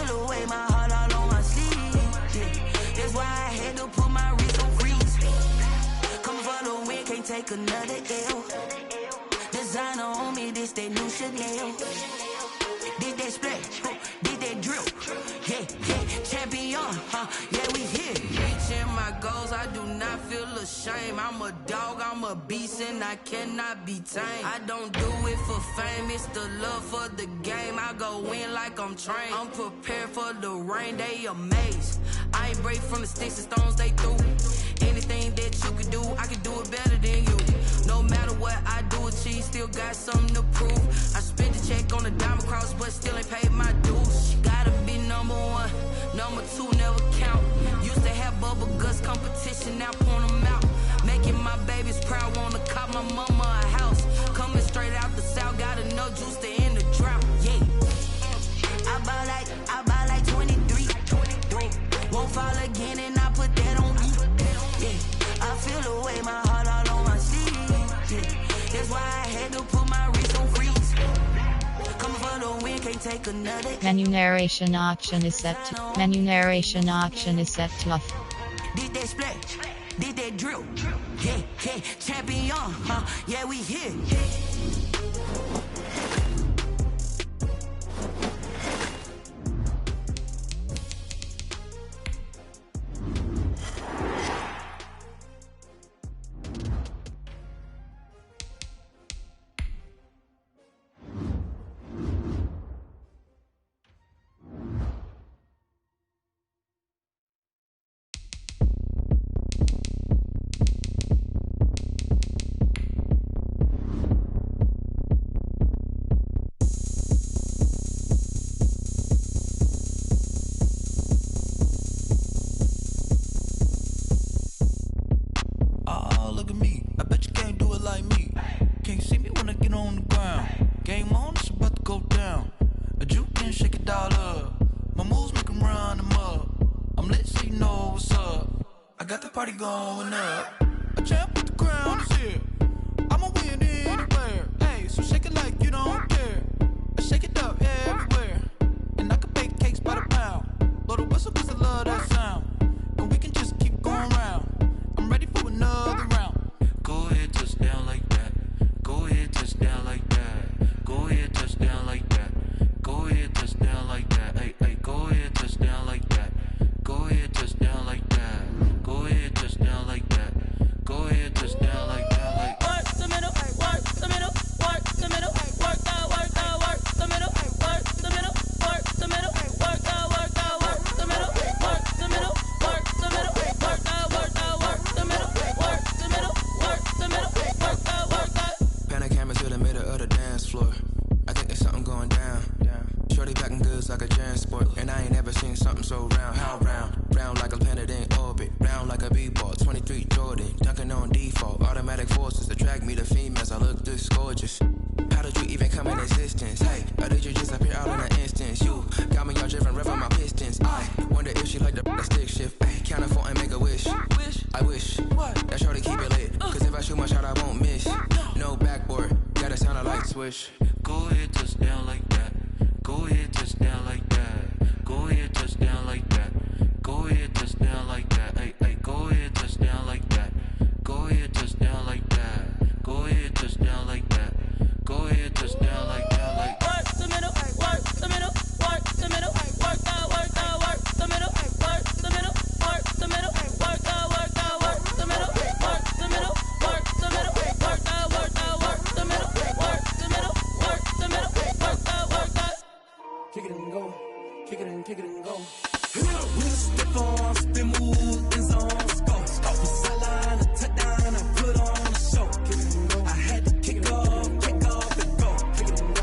feel away my heart all on my sleeve. Yeah. That's why I had to put my wrist on freeze. Come for the win, can't take another L. Designer on me, this that new Chanel. Did that splash, did that drill. Yeah, champion, yeah, we here. Reaching my goals, I do not feel ashamed. I'm a dog, I'm a beast, and I cannot be tamed. I don't do it for fame, it's the love for the game. I go in like I'm trained. I'm prepared for the rain, they amazed. I ain't break from the sticks and stones they threw. Anything that you can do, I can do it better than you. No matter what I do, achieve, still got something to prove. I spent the check on the diamond cross, but still ain't paid my dues. Gotta be number one, number two never count. Used to have bubble guts competition, now point them out. Making my babies proud, wanna cop my mama a house. Coming straight out the south, got enough juice to end the drought. Yeah, I buy like 23. Won't fall again, and I put that on me. Yeah, I feel away my heart all on my sleeve. Yeah, that's why I had to put my wrist on freeze. Come for the win, can't take another. Menu narration option is set to. Menu narration option is set to off. Did that splash, did that drill. Yeah, champion, yeah, we here. Going up, a champ with the crown is here. I'ma win anywhere. Hey, so shake it like you don't care. Shake it up everywhere. And I can bake cakes by the pound. Blow the whistle 'cause I love that sound. And we can just keep going round. I'm ready for another round. Go ahead, touch down like that. Go ahead, touch down like that. Go ahead, touch down like that. Go ahead, touch down like that. Hey, go ahead, touch down like that. Go ahead, touch down like that. Go ahead, touch down like that. Go ahead, touch down like that. Like work the middle, work the middle, work the middle, work out, work the middle, work the middle, work the middle, work out, work the middle, work the middle, work the middle, work out, work the middle, work the middle, work the middle, work out. Pan a camera to the middle of the dance floor. I think there's something going down. Shorty packing goods like a transport, and I ain't never seen something so round. How round? Round like a planet in orbit, round like a b-ball. 23 Jordan, dunking on default. Automatic forces attract me to females. I look this gorgeous. How did you even come in existence? Hey, or did you just appear out in an instance? You got me all driven, revving my pistons. I wonder if she like the stick shift. Ay, count it 4 and make a wish. I wish that shorty keep it lit. 'Cause if I shoot my shot, I won't miss. No backboard, gotta sound a light switch. Go ahead, touch down like that. Go ahead, touch down like that. Go ahead, touch down like that. Go ahead, touch down like that. Hey, go ahead, touch down like that. Go ahead, touch down like that. Go ahead, touch down like that. Go ahead, touch down like that. Like work the middle, work the middle, work the middle, work out, work the middle, work the middle, work the middle, work out, work the middle, work the middle, work the middle, work out, work the middle, work the middle, work the middle, work out. Kick it and go, kick it and kick it and go. With a stiff on, spin move, in zones, go. From sideline to touchdown, I put on a show. I had to kick off and go.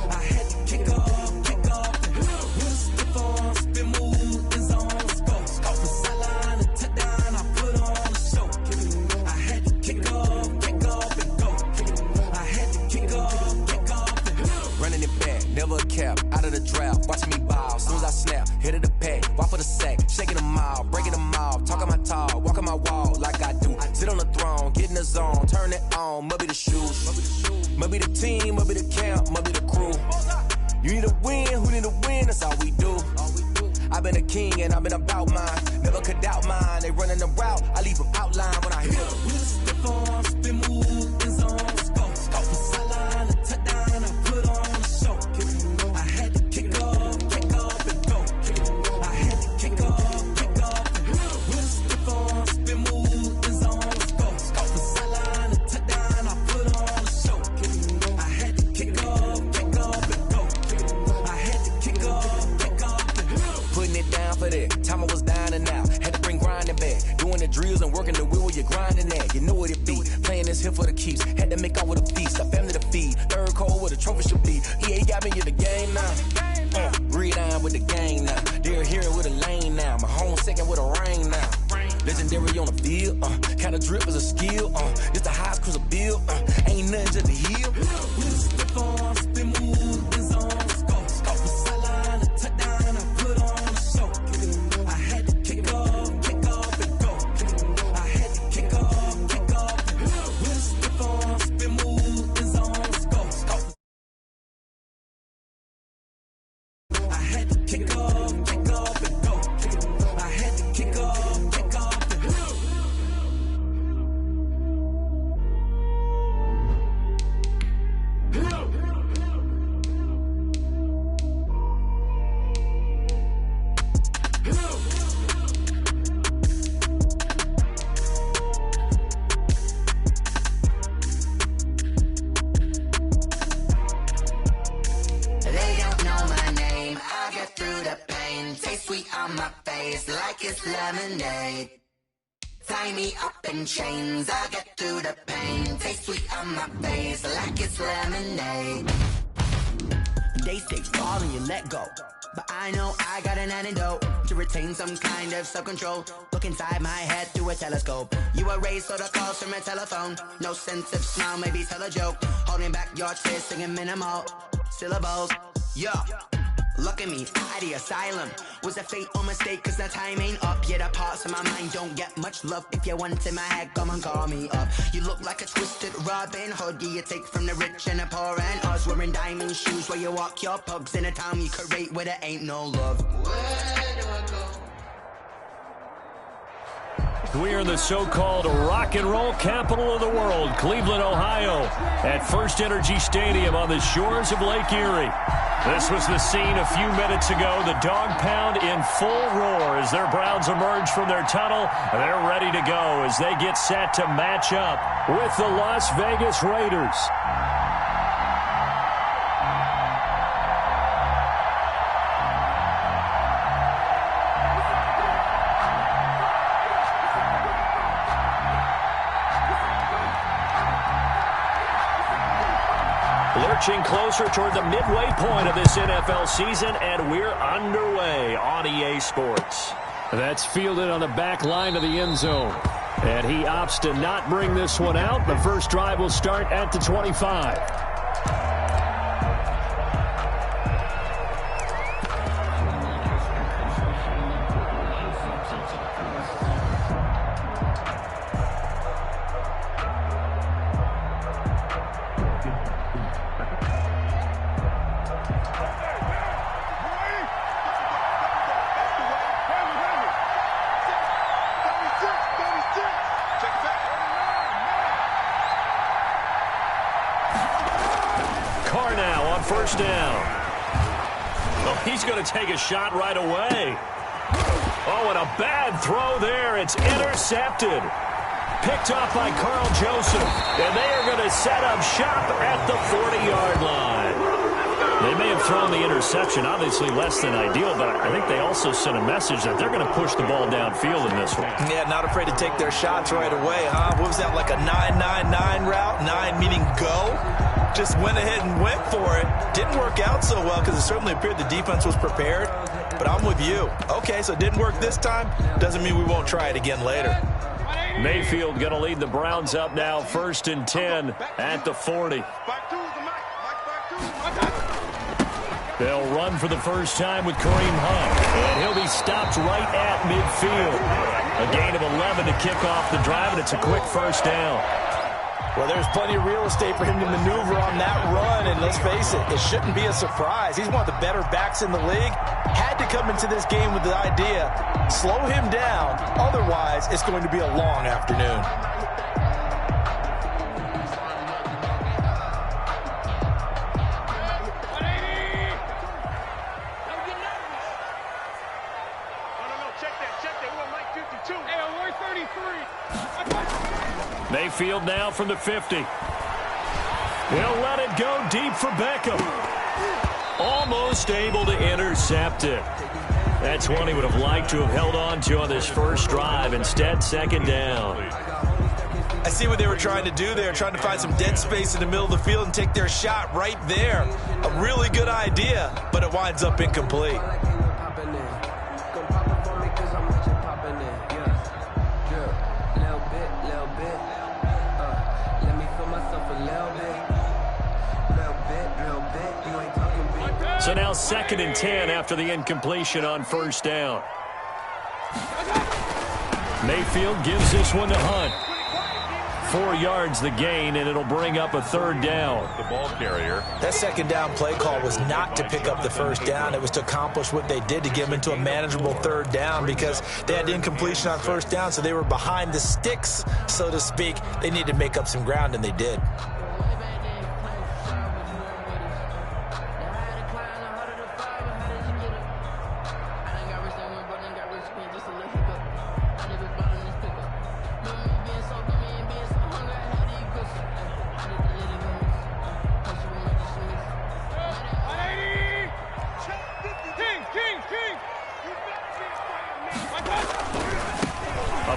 I had to kick off and go. With a stiff on, spin move, in zones, go. From sideline to touchdown, I put on a show. I had to kick off and go. I had to kick off and go. Running it back, never a cap, out of the draft, watching me ball. Soon as I snap, hit of the pack, walk for the sack, shaking them all, breaking them all, talking my talk, walking my walk. king and I've been about mine. Never could doubt mine. They running the route, I leave them outline when I hit them. With a stiff on, spin move, in zone, scope. From sideline to touchdown, I put on a show. I had to kick off and go. I had to kick off and go. With a stiff on, spin move, in zone, scope. From sideline to touchdown, I put on a show. I had to kick off and go. I had to kick off and go. Putting it down for that. Time I was down and out. Had to bring grinding back. Doing the drills and working the wheel where you're grinding at. You know what it be. Playing this here for the keeps. Had to make out with a feast. A family to feed. Third cold where the trophy should be. EA got me in the game now. Read on with the game now. They're here with a lane now. My home second with a rain now. Legendary on the field. Kind of drip is a skill. It's the highest cruiser bill. Ain't nothing just a heel. With a stiff on, spin move, in zone, scope. From sideline to touchdown, I put on a show. I had to kick off and go. I had to kick off. With a stiff on, spin move, in zone, scope. I had to kick off and go. I had to kick off and go. They don't know my name. I get through the pain. Taste sweet on my face like it's lemonade. Tie me up in chains. I get through the pain. Taste sweet on my face like it's lemonade. They say fall and you let go, but I know I got an antidote to retain some kind of self-control. Look inside my head through a telescope. You erase all the calls from a telephone. No sense of smile, maybe tell a joke. Holding back your tears, singing minimal syllables. Yeah, look at me, at the asylum. Was a fate or mistake, cause the time ain't up. Yeah, the parts of my mind don't get much love. If you want in my head, come and call me up. You look like a twisted Robin Hood. Yeah, you take from the rich and the poor and us. Wearing diamond shoes where you walk your pugs in a town you create where there ain't no love. Where do I go? We are in the so-called rock and roll capital of the world, Cleveland, Ohio, at First Energy Stadium on the shores of Lake Erie. This was the scene a few minutes ago. The dog pound in full roar as their Browns emerge from their tunnel. They're ready to go as they get set to match up with the Las Vegas Raiders. Lurching closer toward the midway point of this NFL season, and we're underway on EA Sports. That's fielded on the back line of the end zone. And he opts to not bring this one out. The first drive will start at the 25. First down. Oh, he's going to take a shot right away. Oh, and a bad throw there. It's intercepted. Picked off by Carl Joseph. And they are going to set up shop at the 40-yard line. They may have thrown the interception, obviously less than ideal, but I think they also sent a message that they're going to push the ball downfield in this one. Yeah, not afraid to take their shots right away, huh? What was that, like a 9-9-9 route? 9 meaning go? Just went ahead and went for it. Didn't work out so well because it certainly appeared the defense was prepared. But I'm with you. Okay, so it didn't work this time. Doesn't mean we won't try it again later. Mayfield going to lead the Browns up now, 1st and 10 at the 40. They'll run for the first time with Kareem Hunt. And he'll be stopped right at midfield. A gain of 11 to kick off the drive, and it's a quick first down. Well, there's plenty of real estate for him to maneuver on that run, and let's face it, it shouldn't be a surprise. He's one of the better backs in the league. Had to come into this game with the idea, slow him down, otherwise it's going to be a long afternoon. Mayfield now from the 50. He'll let it go deep for Beckham. Almost able to intercept it. That's one he would have liked to have held on to on this first drive. Instead, second down. I see what they were trying to do there, trying to find some dead space in the middle of the field and take their shot right there. A really good idea, but it winds up incomplete. So now 2nd and 10 after the incompletion on first down. Mayfield gives this one to Hunt. 4 yards the gain, and it'll bring up a 3rd down. The ball carrier. That second down play call was not to pick up the first down. It was to accomplish what they did to get them into a manageable 3rd down because they had incompletion on first down, so they were behind the sticks, so to speak. They needed to make up some ground, and they did.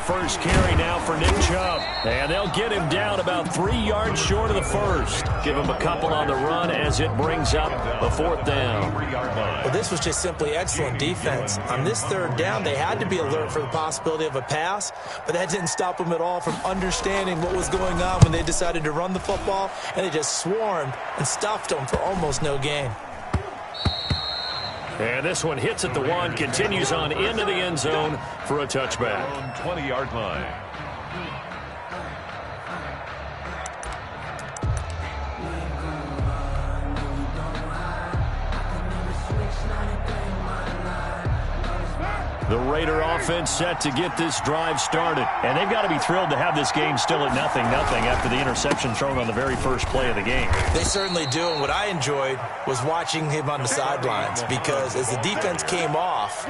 First carry now for Nick Chubb. And they'll get him down about 3 yards short of the first. Give him a couple on the run as it brings up a 4th down. Well, this was just simply excellent defense. On this 3rd down, they had to be alert for the possibility of a pass, but that didn't stop them at all from understanding what was going on when they decided to run the football, and they just swarmed and stuffed them for almost no gain. And this one hits at the 1, continues on into the end zone for a touchback. 20-yard line. The Raider offense set to get this drive started. And they've got to be thrilled to have this game still at 0-0 after the interception thrown on the very first play of the game. They certainly do. And what I enjoyed was watching him on the sidelines because as the defense came off,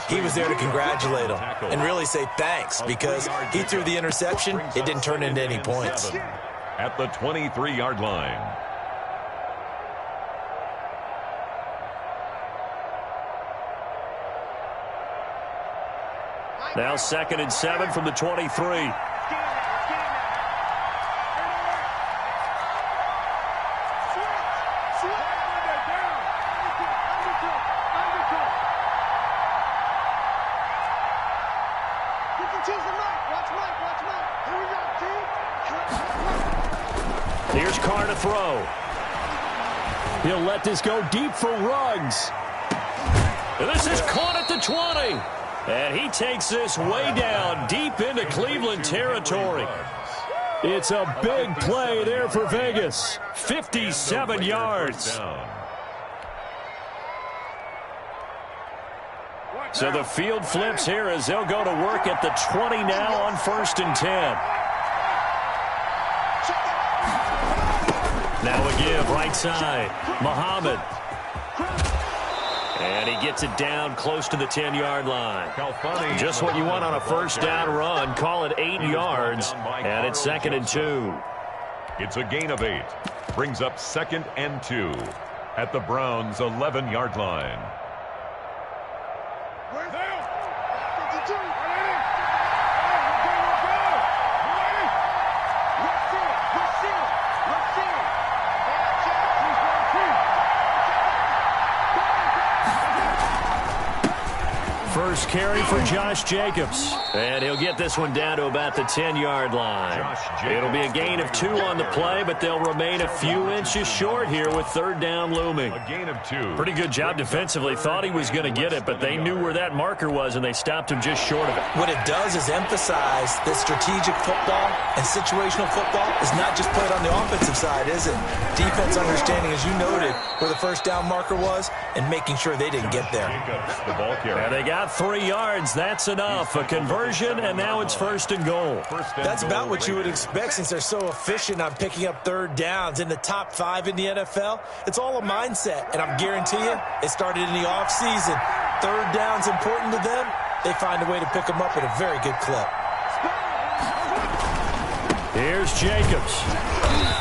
he was there to congratulate them and really say thanks because he threw the interception. It didn't turn into any points. At the 23-yard line. Now 2nd and 7 from the 23. Here's Carr to throw. He'll let this go deep for Ruggs. And this is caught at the 20. And he takes this way down, deep into Cleveland territory. It's a big play there for Vegas. 57 yards. So the field flips here as they'll go to work at the 20 now on 1st and 10. Now a give, right side. Muhammad. And he gets it down close to the 10-yard line. Just what you want on a first down run. Call it 8 yards. And it's 2nd and 2. It's a gain of 8. Brings up 2nd and 2 at the Browns' 11-yard line. First carry for Josh Jacobs. And he'll get this one down to about the 10-yard line. It'll be a gain of 2 on the play, but they'll remain a few inches short here with third down looming. A gain of 2. Pretty good job defensively. Thought he was going to get it, but they knew where that marker was, and they stopped him just short of it. What it does is emphasize that strategic football and situational football is not just played on the offensive side, is it? Defense understanding, as you noted, where the first down marker was and making sure they didn't get there. The ball carrier. And they got 3 yards. That's enough. A conversion, and now it's first and goal. That's about what you would expect since they're so efficient on picking up third downs. In the top 5 in the NFL, it's all a mindset, and I'm guarantee you it started in the offseason. Third down's important to them. They find a way to pick them up at a very good clip. Here's Jacobs.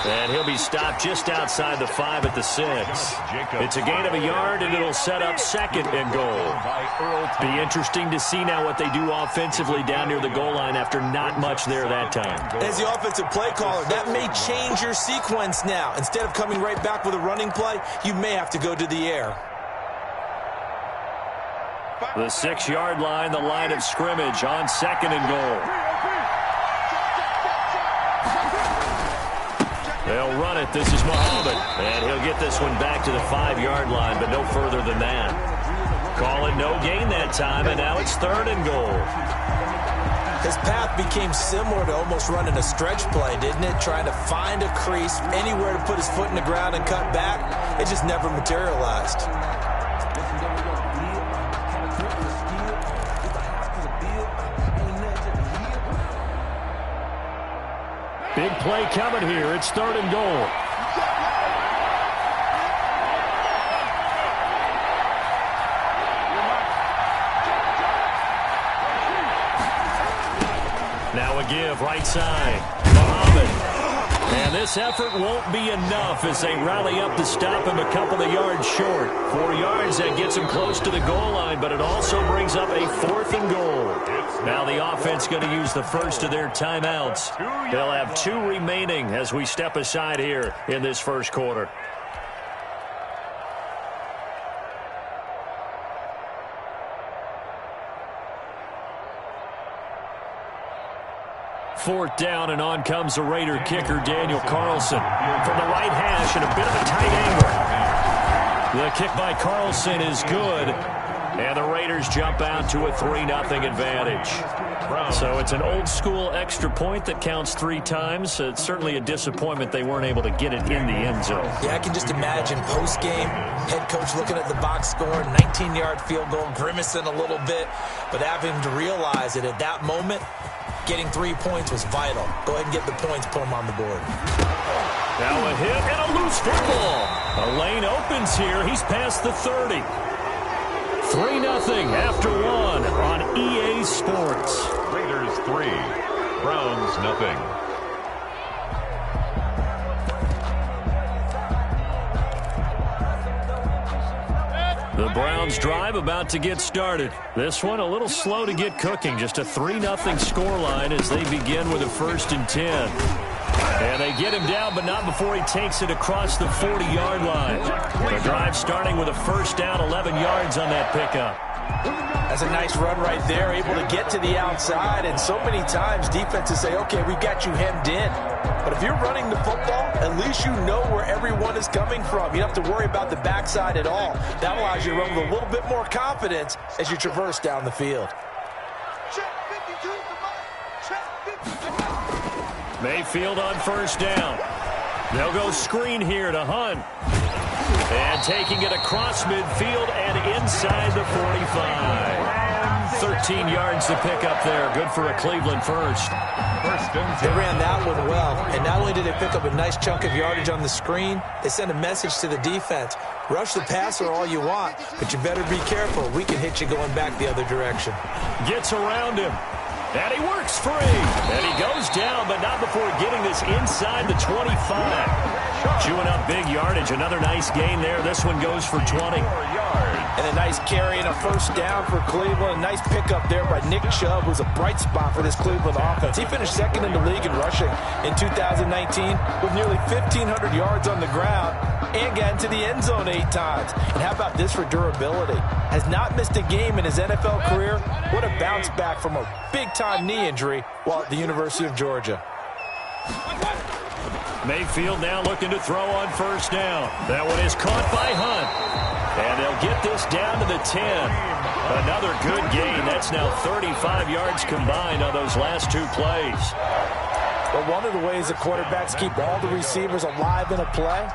And he'll be stopped just outside the 5 at the 6. It's a gain of 1 yard, and it'll set up second and goal. Be interesting to see now what they do offensively down near the goal line after not much there that time. As the offensive play caller, that may change your sequence now. Instead of coming right back with a running play, you may have to go to the air. The 6-yard line, the line of scrimmage on second and goal. They'll run it. This is Muhammad. And he'll get this one back to the 5-yard line, but no further than that. Call it no gain that time, and now it's third and goal. His path became similar to almost running a stretch play, didn't it? Trying to find a crease, anywhere to put his foot in the ground and cut back. It just never materialized. Big play coming here. It's third and goal. Now a give, right side. Muhammad. And this effort won't be enough as they rally up to stop him a couple of yards short. 4 yards, that gets him close to the goal line, but it also brings up a 4th and goal. Now the offense going to use the first of their timeouts. They'll have 2 remaining as we step aside here in this first quarter. Fourth down, and on comes the Raider kicker, Daniel Carlson. From the right hash and a bit of a tight angle. The kick by Carlson is good, and the Raiders jump out to a 3-0 advantage. So it's an old-school extra point that counts 3 times. It's certainly a disappointment they weren't able to get it in the end zone. Yeah, I can just imagine post-game, head coach looking at the box score, 19-yard field goal, grimacing a little bit, but having to realize that at that moment, getting 3 points was vital. Go ahead and get the points, put them on the board. Now a hit and a loose football. A lane opens here. He's past the 30. 3-0 after 1 on EA Sports. Raiders 3, Browns 0. The Browns drive about to get started. This one a little slow to get cooking. Just a 3-0 scoreline as they begin with a 1st and 10. And they get him down, but not before he takes it across the 40-yard line. The drive starting with a 1st down, 11 yards on that pickup. That's a nice run right there, able to get to the outside. And so many times defenses say, okay, we've got you hemmed in. But if you're running the football, at least you know where everyone is coming from. You don't have to worry about the backside at all. That allows you to run with a little bit more confidence as you traverse down the field. Mayfield on 1st down. They'll go screen here to Hunt. And taking it across midfield and inside the 45. 13 yards to pick up there. Good for a Cleveland first. They ran that one well. And not only did they pick up a nice chunk of yardage on the screen, they sent a message to the defense. Rush the passer all you want, but you better be careful. We can hit you going back the other direction. Gets around him. And he works free. And he goes down, but not before getting this inside the 25. Chewing up big yardage. Another nice gain there. This one goes for 20. And a nice carry and a 1st down for Cleveland. A nice pickup there by Nick Chubb, who's a bright spot for this Cleveland offense. He finished 2nd in the league in rushing in 2019 with nearly 1,500 yards on the ground. and got into the end zone 8 times. And how about this for durability? Has not missed a game in his NFL career. What a bounce back from a big-time knee injury while at the University of Georgia. Mayfield now looking to throw on first down. That one is caught by Hunt. And they'll get this down to the 10. Another good gain. That's now 35 yards combined on those last 2 plays. But one of the ways that quarterbacks keep all the receivers alive in a play,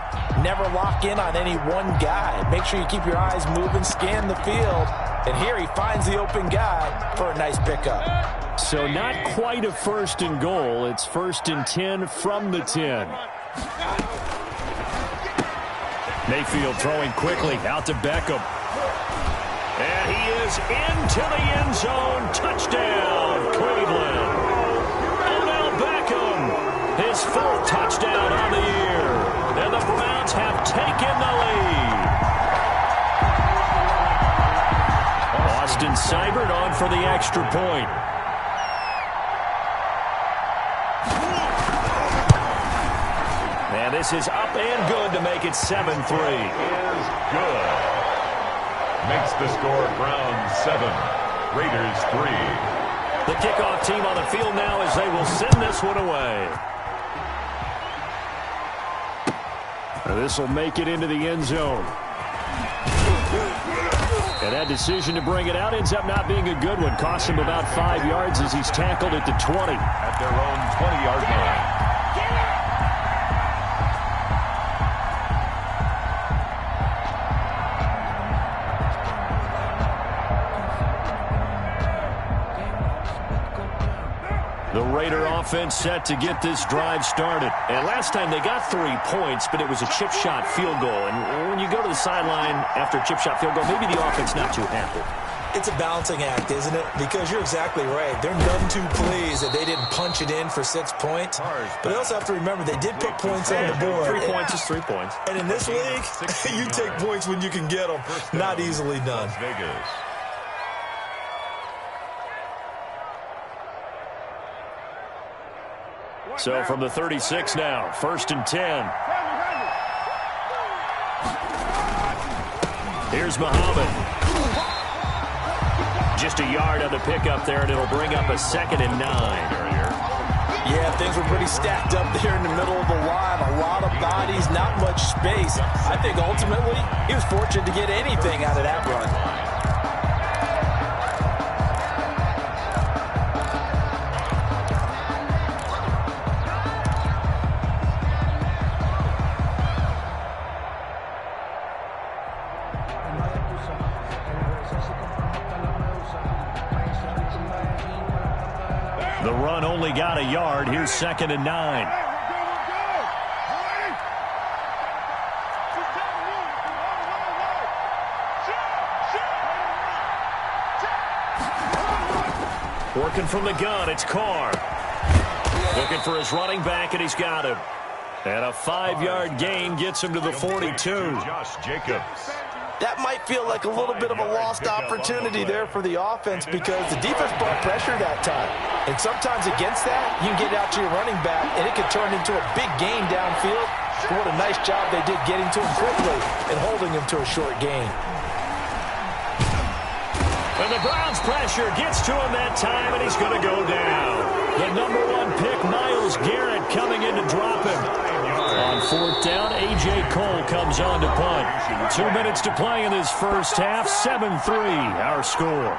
never lock in on any one guy. Make sure you keep your eyes moving, scan the field. And here he finds the open guy for a nice pickup. So not quite a 1st and goal. It's 1st and 10 from the 10. Mayfield throwing quickly out to Beckham. And he is into the end zone. Touchdown, Cleveland. Odell Beckham, his 4th touchdown on the year. And the Browns have taken the lead. Austin Seibert on for the extra point. And this is up and good to make it 7-3. Is good. Makes the score Browns 7, Raiders 3. The kickoff team on the field now as they will send this one away. This will make it into the end zone. And that decision to bring it out ends up not being a good one. Costs him about 5 yards as he's tackled at the 20. At their own 20-yard line. The Raider offense set to get this drive started. And last time they got 3 points, but it was a chip shot field goal. And when you go to the sideline after a chip shot field goal, maybe the offense not too happy. It's a balancing act, isn't it? Because you're exactly right. They're none too pleased that they didn't punch it in for 6 points. But they also have to remember they did put points on the board. 3 points is 3 points. And in this league, you take points when you can get them. Not easily done. Vegas. So from the 36 now, 1st and 10. Here's Muhammad. Just a yard on the pickup there, and it'll bring up a 2nd and 9. Yeah, things were pretty stacked up there in the middle of the line. A lot of bodies, not much space. I think ultimately he was fortunate to get anything out of that run. The run only got a yard. Here's 2nd and 9. Working from the gun, it's Carr. Looking for his running back, and he's got him. And a 5-yard gain gets him to the 42. Josh Jacobs. That might feel like a little bit of a lost opportunity there for the offense because the defense brought pressure that time. And sometimes against that, you can get out to your running back, and it could turn into a big gain downfield. But what a nice job they did getting to him quickly and holding him to a short gain. And the Browns pressure gets to him that time, and he's going to go down. The number 1 pick, Myles Garrett, coming in to drop him. On 4th down, A.J. Cole comes on to punt. 2 minutes to play in this first half. 7-3, our score.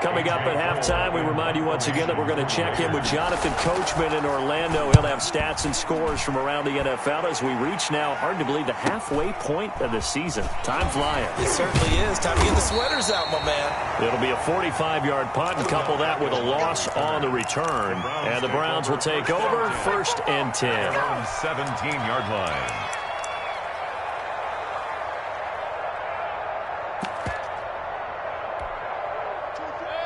Coming up at halftime, we remind you once again that we're going to check in with Jonathan Coachman in Orlando. He'll have stats and scores from around the NFL as we reach now, hard to believe, the halfway point of the season. Time flying. It certainly is. Time to get the sweaters out, my man. It'll be a 45-yard punt and couple that with a loss on the return. And the Browns will take over 1st and 10. 17-yard line.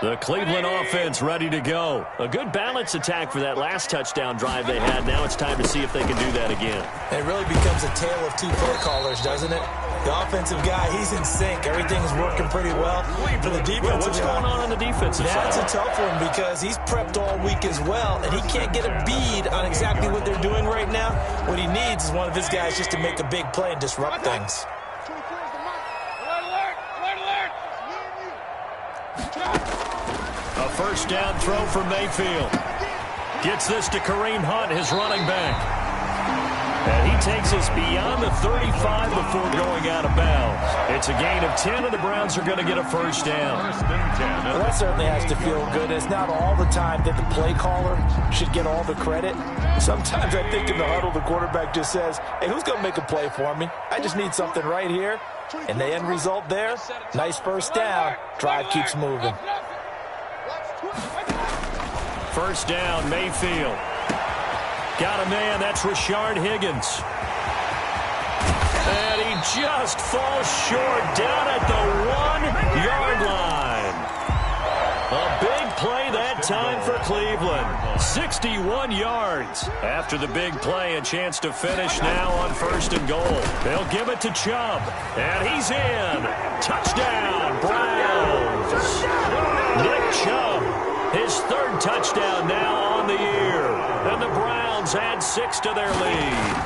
The Cleveland offense ready to go. A good balance attack for that last touchdown drive they had. Now it's time to see if they can do that again. It really becomes a tale of 2 play callers, doesn't it? The offensive guy, he's in sync. Everything's working pretty well. For the defensive What's going on the defensive side? That's a tough one because he's prepped all week as well, and he can't get a bead on exactly what they're doing right now. What he needs is one of his guys just to make a big play and disrupt things. A first down throw for Mayfield. Gets this to Kareem Hunt, his running back. And he takes us beyond the 35 before going out of bounds. It's a gain of 10, and the Browns are going to get a first down. Well, that certainly has to feel good. It's not all the time that the play caller should get all the credit. Sometimes I think in the huddle, the quarterback just says, hey, who's going to make a play for me? I just need something right here. And the end result there, nice first down. Drive keeps moving. First down, Mayfield. Got a man, that's Rashard Higgins. And he just falls short down at the 1-yard line. A big play that time for Cleveland. 61 yards. After the big play, a chance to finish now on first and goal. They'll give it to Chubb. And he's in. Touchdown, Browns. Nick Chubb, his third touchdown now on the year. And the Browns add 6 to their lead.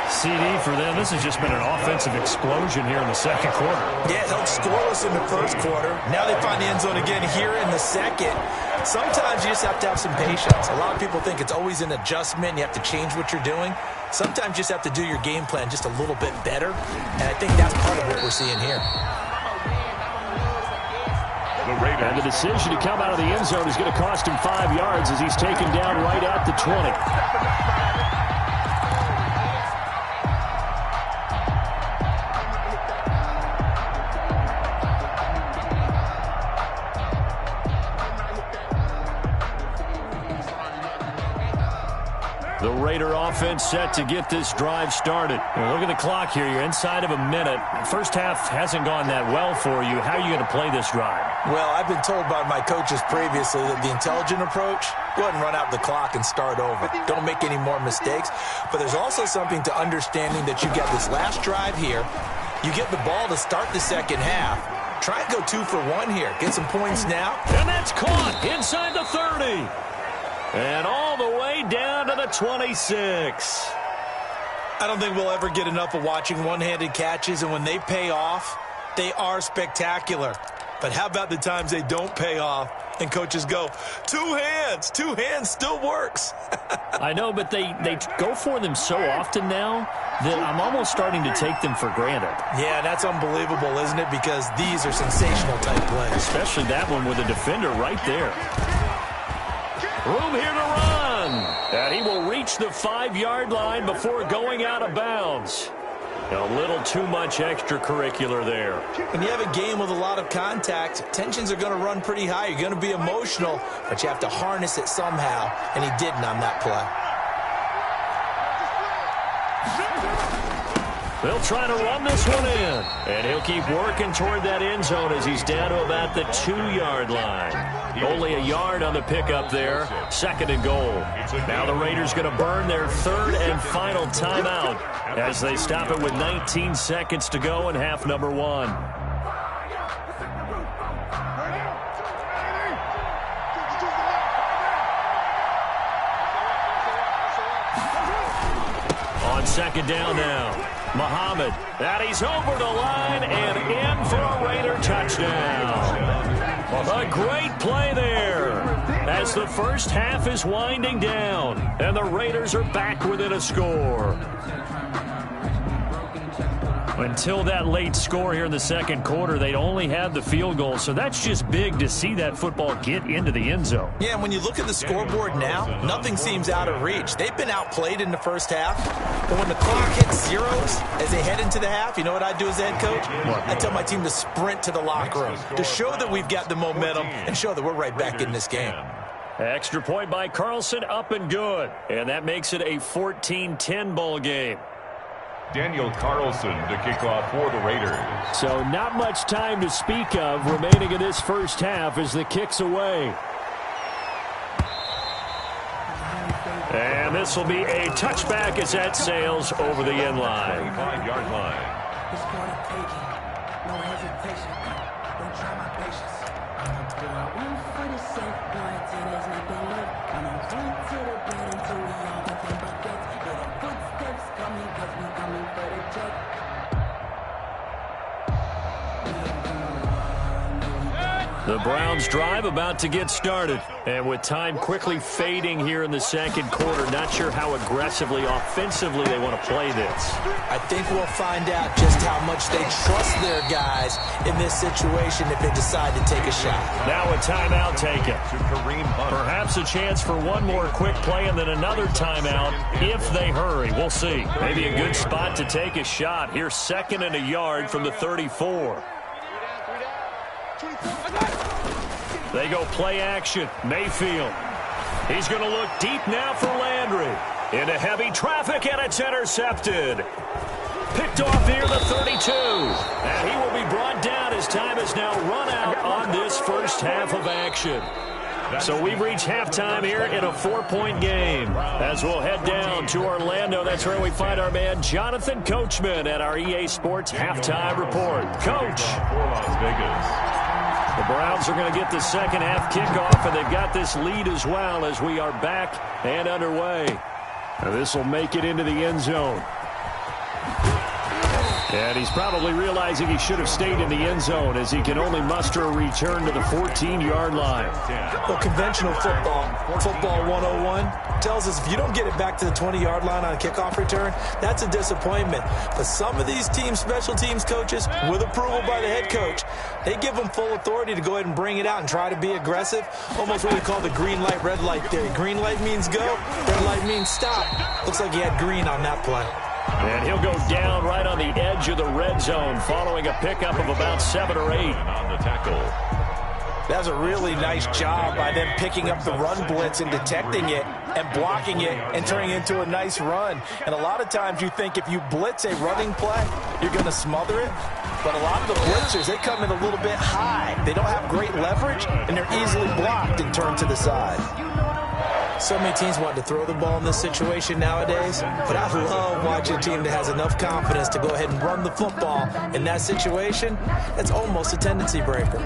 CD for them. This has just been an offensive explosion here in the second quarter. Yeah, held scoreless in the first quarter. Now they find the end zone again here in the second. Sometimes you just have to have some patience. A lot of people think it's always an adjustment. You have to change what you're doing. Sometimes you just have to do your game plan just a little bit better. And I think that's part of what we're seeing here. And the decision to come out of the end zone is going to cost him 5 yards as he's taken down right at the 20. The Raider offense set to get this drive started. Well, look at the clock here. You're inside of a minute. First half hasn't gone that well for you. How are you going to play this drive? Well, I've been told by my coaches previously that the intelligent approach, go ahead and run out the clock and start over. Don't make any more mistakes. But there's also something to understanding that you got this last drive here. You get the ball to start the second half. Try and go 2 for 1 here. Get some points now. And that's caught inside the 30. And all the way down to the 26. I don't think we'll ever get enough of watching one-handed catches, and when they pay off, they are spectacular. But how about the times they don't pay off and coaches go, 2 hands, 2 hands still works. I know, but they go for them so often now that I'm almost starting to take them for granted. Yeah, that's unbelievable, isn't it? Because these are sensational type plays. Especially that one with a defender right there. Room here to run. And he will reach the 5-yard line before going out of bounds. A little too much extracurricular there. When you have a game with a lot of contact, tensions are going to run pretty high. You're going to be emotional, but you have to harness it somehow, and he didn't on that play. They'll try to run this one in. And he'll keep working toward that end zone as he's down to about the 2-yard line. Only a yard on the pickup there. Second and goal. Now the Raiders going to burn their third and final timeout as they stop it with 19 seconds to go in half number 1. On second down now. Muhammad, and he's over the line and in for a Raider touchdown. A great play there as the first half is winding down, and the Raiders are back within a score. Until that late score here in the second quarter, they'd only had the field goal, so that's just big to see that football get into the end zone. Yeah, and when you look at the scoreboard now, nothing seems out of reach. They've been outplayed in the first half, but when the clock hits zeros as they head into the half, you know what I do as the head coach? I tell my team to sprint to the locker room to show that we've got the momentum and show that we're right back in this game. Extra point by Carlson, up and good, and that makes it a 14-10 ball game. Daniel Carlson to kick off for the Raiders. So not much time to speak of remaining in this first half as the kick's away. And this will be a touchback as that sails over the end line. 5-yard line. It's for the taking. No hesitation. Don't try my patience. I'ma pour out one for the safe one till there's nothing left. I'ma run to the bed until we all nothing but death. Hear the footsteps coming, cause we coming for the check. The Browns drive about to get started. And with time quickly fading here in the second quarter, not sure how aggressively, offensively they want to play this. I think we'll find out just how much they trust their guys in this situation if they decide to take a shot. Now a timeout taken. Perhaps a chance for one more quick play and then another timeout if they hurry. We'll see. Maybe a good spot to take a shot. Here's 2nd and a yard from the 34. They go play action. Mayfield. He's going to look deep now for Landry. Into heavy traffic, and it's intercepted. Picked off near the 32. And he will be brought down as time has now run out on this first half of action. So we've reached halftime here in a 4-point game. As we'll head down to Orlando, that's where we find our man Jonathan Coachman at our EA Sports Halftime Report. Coach. For Las Vegas. The Browns are going to get the second half kickoff, and they've got this lead as well as we are back and underway. Now this will make it into the end zone. And he's probably realizing he should have stayed in the end zone as he can only muster a return to the 14-yard line. Well, conventional football 101, tells us if you don't get it back to the 20-yard line on a kickoff return, that's a disappointment. But some of these special teams coaches, with approval by the head coach, they give them full authority to go ahead and bring it out and try to be aggressive. Almost what we call the green light, red light theory. Green light means go, red light means stop. Looks like he had green on that play. And he'll go down right on the edge of the red zone following a pickup of about 7 or 8. On the tackle. That's a really nice job by them picking up the run blitz and detecting it and blocking it and turning it into a nice run. And a lot of times you think if you blitz a running play, you're going to smother it. But a lot of the blitzers, they come in a little bit high. They don't have great leverage, and they're easily blocked and turned to the side. So many teams want to throw the ball in this situation nowadays, but I love watching a team that has enough confidence to go ahead and run the football in that situation. It's almost a tendency breaker.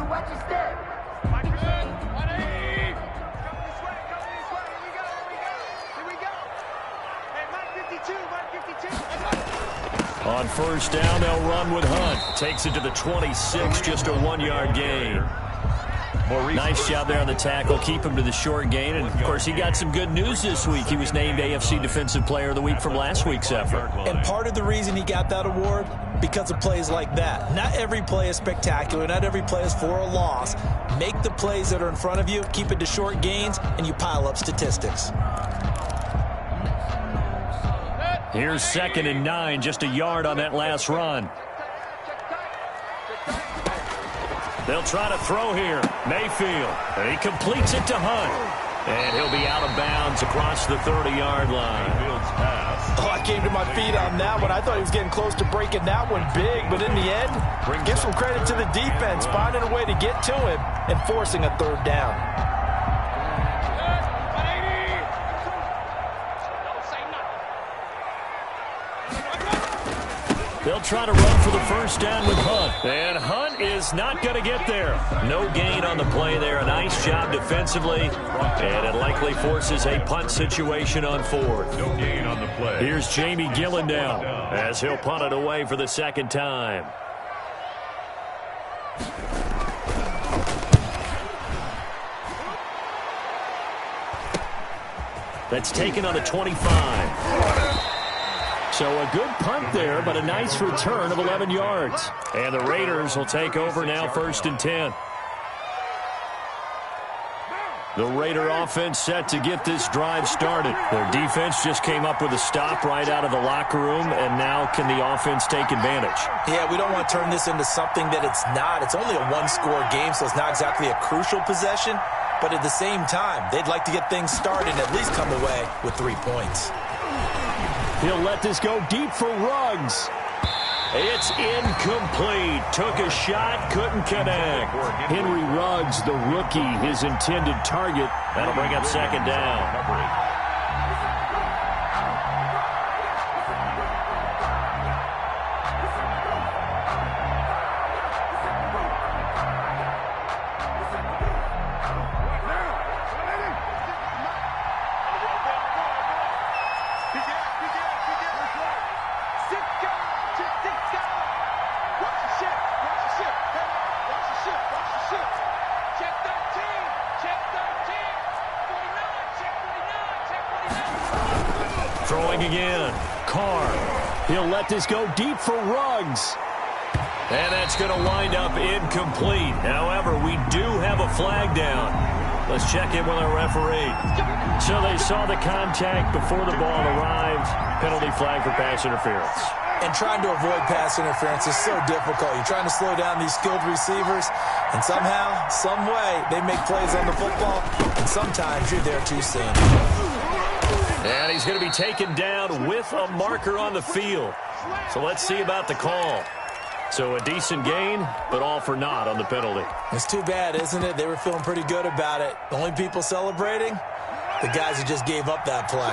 On first down, they'll run with Hunt. Takes it to the 26, just a 1-yard gain. Nice job there on the tackle. Keep him to the short gain. And, of course, he got some good news this week. He was named AFC Defensive Player of the Week from last week's effort. And part of the reason he got that award, because of plays like that. Not every play is spectacular. Not every play is for a loss. Make the plays that are in front of you, keep it to short gains, and you pile up statistics. Here's 2nd and 9, just a yard on that last run. They'll try to throw here. Mayfield. And he completes it to Hunt. And he'll be out of bounds across the 30-yard line. Oh, I came to my feet on that one. I thought he was getting close to breaking that one big. But in the end, give some credit to the defense, finding a way to get to him and forcing a third down. They'll try to run for the first down with Hunt. And Hunt is not going to get there. No gain on the play there. A nice job defensively. And it likely forces a punt situation on 4th. No gain on the play. Here's Jamie Gillen now as he'll punt it away for the second time. That's taken on the 25. So a good punt there, but a nice return of 11 yards. And the Raiders will take over now 1st and 10. The Raider offense set to get this drive started. Their defense just came up with a stop right out of the locker room, and now can the offense take advantage? Yeah, we don't want to turn this into something that it's not. It's only a one-score game, so it's not exactly a crucial possession. But at the same time, they'd like to get things started and at least come away with 3 points. He'll let this go deep for Ruggs. It's incomplete. Took a shot, couldn't connect. Henry Ruggs, the rookie, his intended target. That'll bring up 2nd down. Throwing again. Carr. He'll let this go deep for Ruggs. And that's going to wind up incomplete. However, we do have a flag down. Let's check in with our referee. So they saw the contact before the ball arrived. Penalty flag for pass interference. And trying to avoid pass interference is so difficult. You're trying to slow down these skilled receivers, and somehow, some way, they make plays on the football, and sometimes you're there too soon. And he's going to be taken down with a marker on the field. So let's see about the call. So a decent gain, but all for naught on the penalty. It's too bad, isn't it? They were feeling pretty good about it. The only people celebrating, the guys who just gave up that play.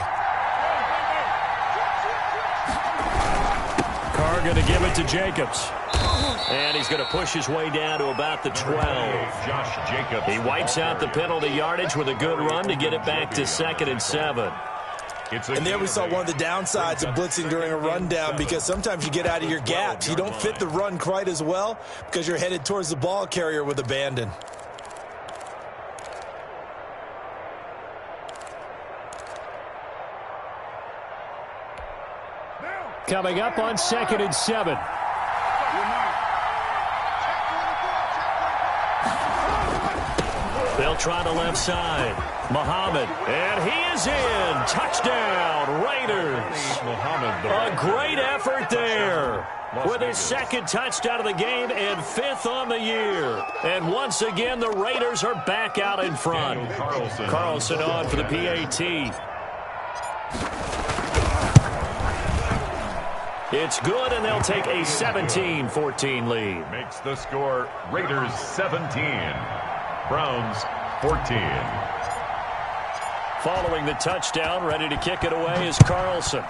Carr going to give it to Jacobs. And he's going to push his way down to about the 12. Josh Jacobs. He wipes out the penalty yardage with a good run to get it back to 2nd and 7. And there we saw one of the downsides of blitzing during a rundown, because sometimes you get out of your gaps. You don't fit the run quite as well because you're headed towards the ball carrier with abandon. Coming up on 2nd and 7. They'll try the left side. Muhammad, and he is in. Touchdown, Raiders. A great effort there with his 2nd touchdown of the game and 5th on the year. And once again, the Raiders are back out in front. Carlson on for the PAT. It's good, and they'll take a 17-14 lead. Makes the score Raiders 17, Browns 14. Following the touchdown, ready to kick it away is Carlson.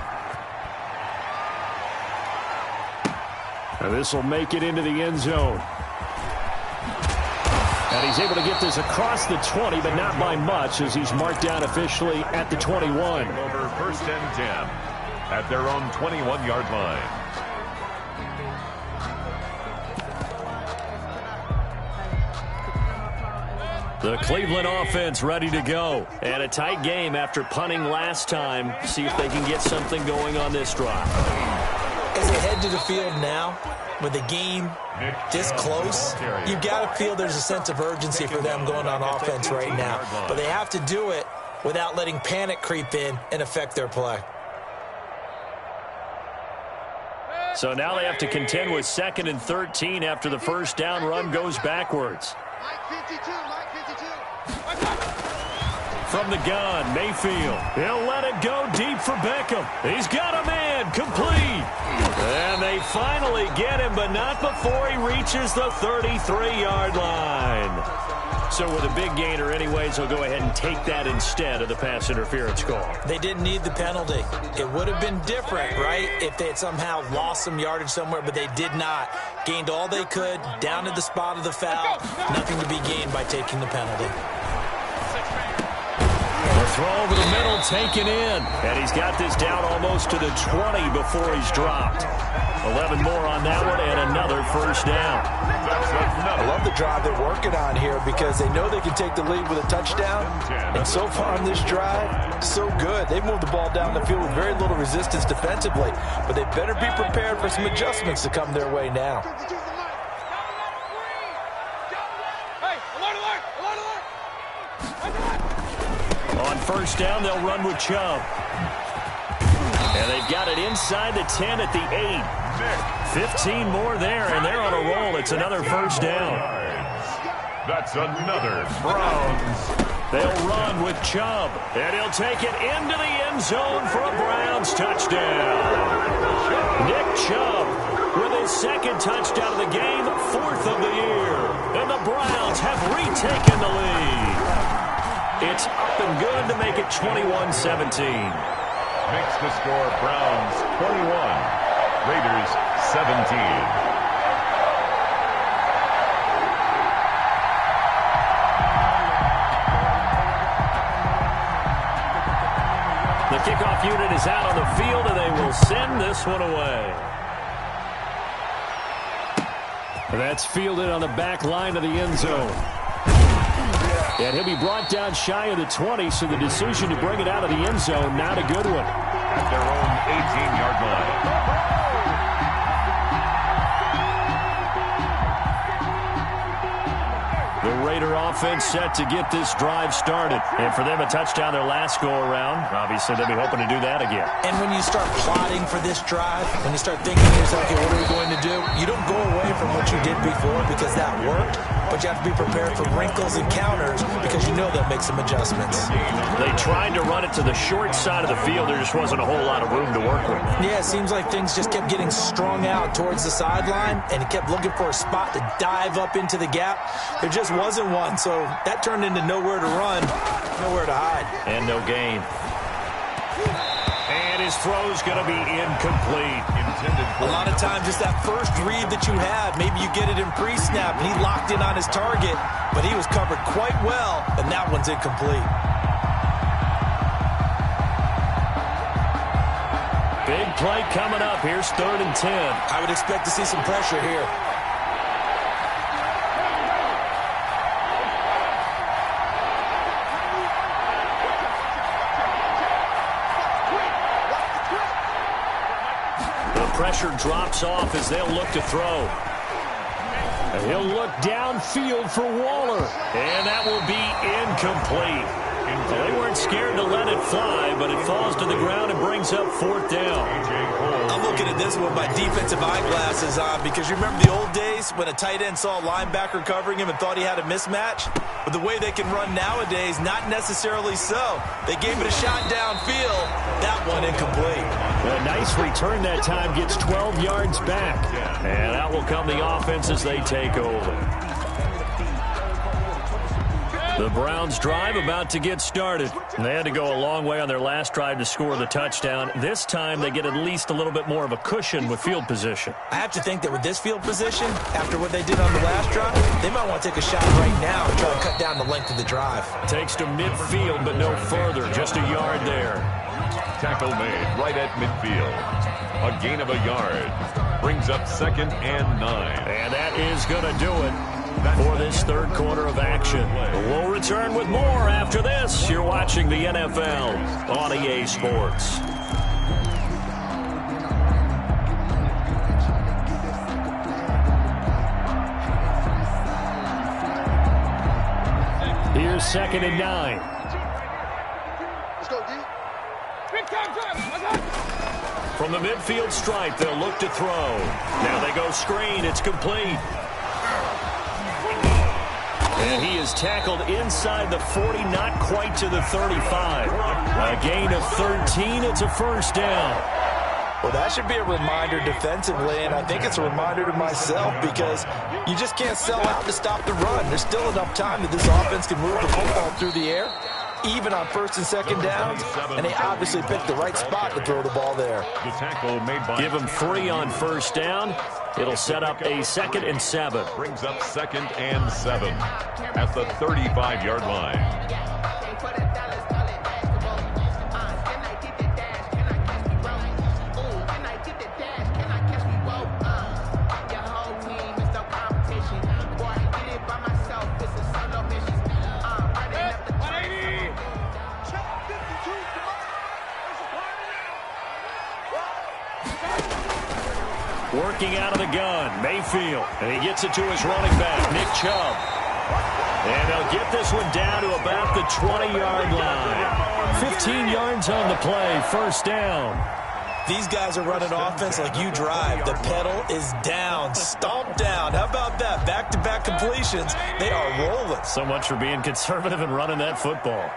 And this will make it into the end zone. And he's able to get this across the 20, but not by much, as he's marked down officially at the 21. Over 1st and 10 at their own 21-yard line. The Cleveland offense ready to go. And a tight game after punting last time. See if they can get something going on this drive. As they head to the field now, with the game this close, you've got to feel there's a sense of urgency for them going on offense right now. But they have to do it without letting panic creep in and affect their play. So now they have to contend with 2nd and 13 after the first down run goes backwards. From the gun, Mayfield. He'll let it go deep for Beckham. He's got a man, complete. And they finally get him, but not before he reaches the 33-yard line. So with a big gainer anyways, he'll go ahead and take that instead of the pass interference call. They didn't need the penalty. It would have been different, right, if they had somehow lost some yardage somewhere, but they did not. Gained all they could, down to the spot of the foul. Nothing to be gained by taking the penalty. The throw over the middle, taken in. And he's got this down almost to the 20 before he's dropped. 11 more on that one and another first down. I love the drive they're working on here because they know they can take the lead with a touchdown. And so far on this drive, so good. They've moved the ball down the field with very little resistance defensively. But they better be prepared for some adjustments to come their way now. On first down, they'll run with Chubb. And they've got it inside the 10 at the 8. 15 more there, and they're on a roll. It's another first down. That's another Browns. They'll run with Chubb, and he'll take it into the end zone for a Browns touchdown. Nick Chubb with his 2nd touchdown of the game, 4th of the year. And the Browns have retaken the lead. It's up and good to make it 21-17. Makes the score Browns 21, Raiders 17. The kickoff unit is out on the field, and they will send this one away. That's fielded on the back line of the end zone. And he'll be brought down shy of the 20, so the decision to bring it out of the end zone, not a good one. at their own 18-yard line. The Raider offense set to get this drive started. And for them, a touchdown their last go-around. Obviously, they'll be hoping to do that again. And when you start plotting for this drive, when you start thinking to yourself, okay, what are we going to do? You don't go away from what you did before because that worked. But you have to be prepared for wrinkles and counters because you know they'll make some adjustments. They tried to run it to the short side of the field. There just wasn't a whole lot of room to work with. Yeah, it seems like things just kept getting strung out towards the sideline, and he kept looking for a spot to dive up into the gap. There just wasn't one, so that turned into nowhere to run, nowhere to hide. And no gain. And his throw's going to be incomplete. A lot of times, just that first read that you have, maybe you get it in pre-snap, and he locked in on his target, but he was covered quite well, and that one's incomplete. Big play coming up. Here's 3rd and 10. I would expect to see some pressure here. Pressure drops off as they'll look to throw. And he'll look downfield for Waller. And that will be incomplete. Well, they weren't scared to let it fly, but it falls to the ground and brings up 4th down. I'm looking at this with my defensive eyeglasses on because you remember the old days when a tight end saw a linebacker covering him and thought he had a mismatch? But the way they can run nowadays, not necessarily so. They gave it a shot downfield. That one incomplete. A nice return that time, gets 12 yards back. And out will come the offense as they take over. The Browns drive about to get started. They had to go a long way on their last drive to score the touchdown. This time they get at least a little bit more of a cushion with field position. I have to think that with this field position, after what they did on the last drive, they might want to take a shot right now and try to cut down the length of the drive. Takes to midfield, but no further. Just a yard there. Tackle made right at midfield. A gain of a yard. Brings up 2nd and 9. And that is going to do it for this 3rd quarter of action. We'll return with more after this. You're watching the NFL on EA Sports. Here's 2nd and 9. Let's go, D. From the midfield stripe, they'll look to throw. Now they go screen. It's complete. And he is tackled inside the 40, not quite to the 35. A gain of 13. It's a 1st down. Well, that should be a reminder defensively, and I think it's a reminder to myself because you just can't sell out to stop the run. There's still enough time that this offense can move the football through the air, even on 1st and 2nd downs, and they obviously picked the right spot to throw the ball there. The tackle made by give him 3 on 1st down. It'll set up a 2nd and 7. Brings up 2nd and 7 at the 35-yard line. Working out of the gun, Mayfield. And he gets it to his running back, Nick Chubb. And they'll get this one down to about the 20-yard line. 15 yards on the play, 1st down. These guys are running offense like you drive. The pedal is down, stomped down. How about that? Back-to-back completions. They are rolling. So much for being conservative and running that football.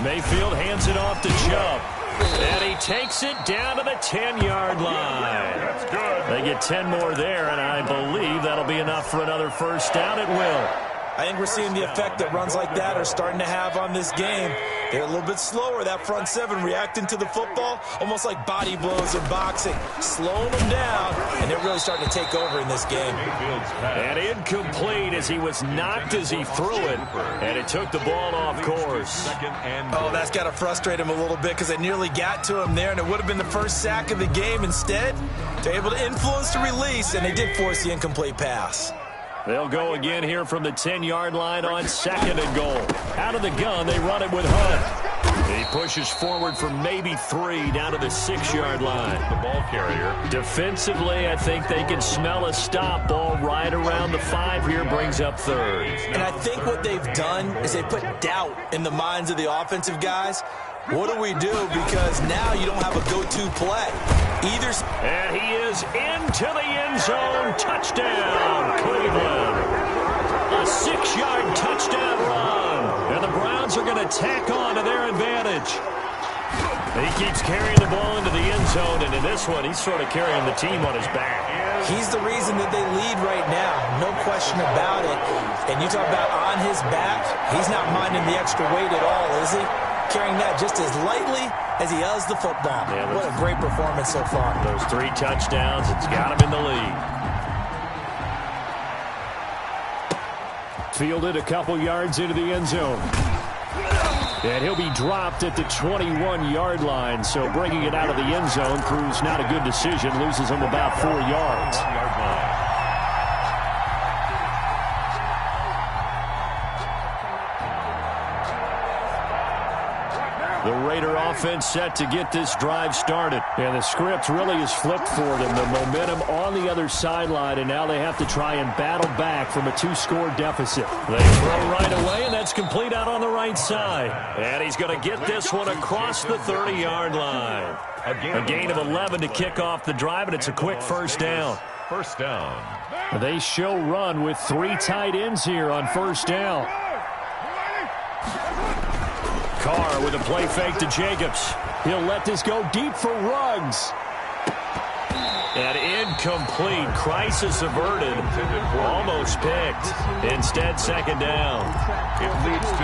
Mayfield hands it off to Chubb. And he takes it down to the 10-yard line. That's good. They get 10 more there, and I believe that'll be enough for another 1st down. It will. I think we're seeing the effect that runs like that are starting to have on this game. They're a little bit slower, that front 7 reacting to the football, almost like body blows in boxing, slowing them down, and they're really starting to take over in this game. And incomplete as he was knocked as he threw it, and it took the ball off course. Oh, that's got to frustrate him a little bit because they nearly got to him there, and it would have been the first sack of the game. Instead, they're able to influence the release, and they did force the incomplete pass. They'll go again here from the 10-yard line on 2nd and goal. Out of the gun, they run it with Hunt. He pushes forward for maybe 3 down to the 6-yard line. The ball carrier. Defensively, I think they can smell a stop. Ball right around the 5 here, brings up 3rd. And I think what they've done is they put doubt in the minds of the offensive guys. What do we do? Because now you don't have a go-to play. And he is into the end zone. Touchdown, Cleveland. A 6-yard touchdown run. And the Browns are going to tack on to their advantage. He keeps carrying the ball into the end zone, and in this one, he's sort of carrying the team on his back. He's the reason that they lead right now. No question about it. And you talk about on his back, he's not minding the extra weight at all, is he? Carrying that just as lightly as he does the football. Yeah, what a great performance so far. Those 3 touchdowns, it's got him in the lead. Fielded a couple yards into the end zone. And he'll be dropped at the 21-yard line. So bringing it out of the end zone proves not a good decision. Loses him about 4 yards. The Raider offense set to get this drive started. And the script really is flipped for them. The momentum on the other sideline, and now they have to try and battle back from a 2-score deficit. They throw right away, and that's complete out on the right side. And he's going to get this one across the 30-yard line. A gain of 11 to kick off the drive, and it's a quick first down. First down. They show run with 3 tight ends here on first down. Carr with a play fake to Jacobs. He'll let this go deep for Ruggs. And incomplete. Crisis averted. Almost picked. Instead, second down.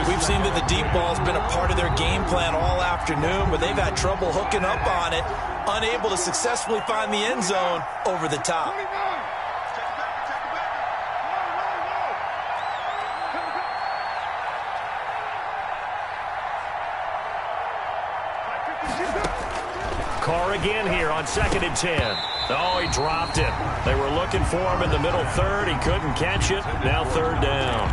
We've seen that the deep ball's been a part of their game plan all afternoon, but they've had trouble hooking up on it, unable to successfully find the end zone over the top. Carr again here on 2nd and 10. Oh, he dropped it. They were looking for him in the middle third. He couldn't catch it. Now 3rd down.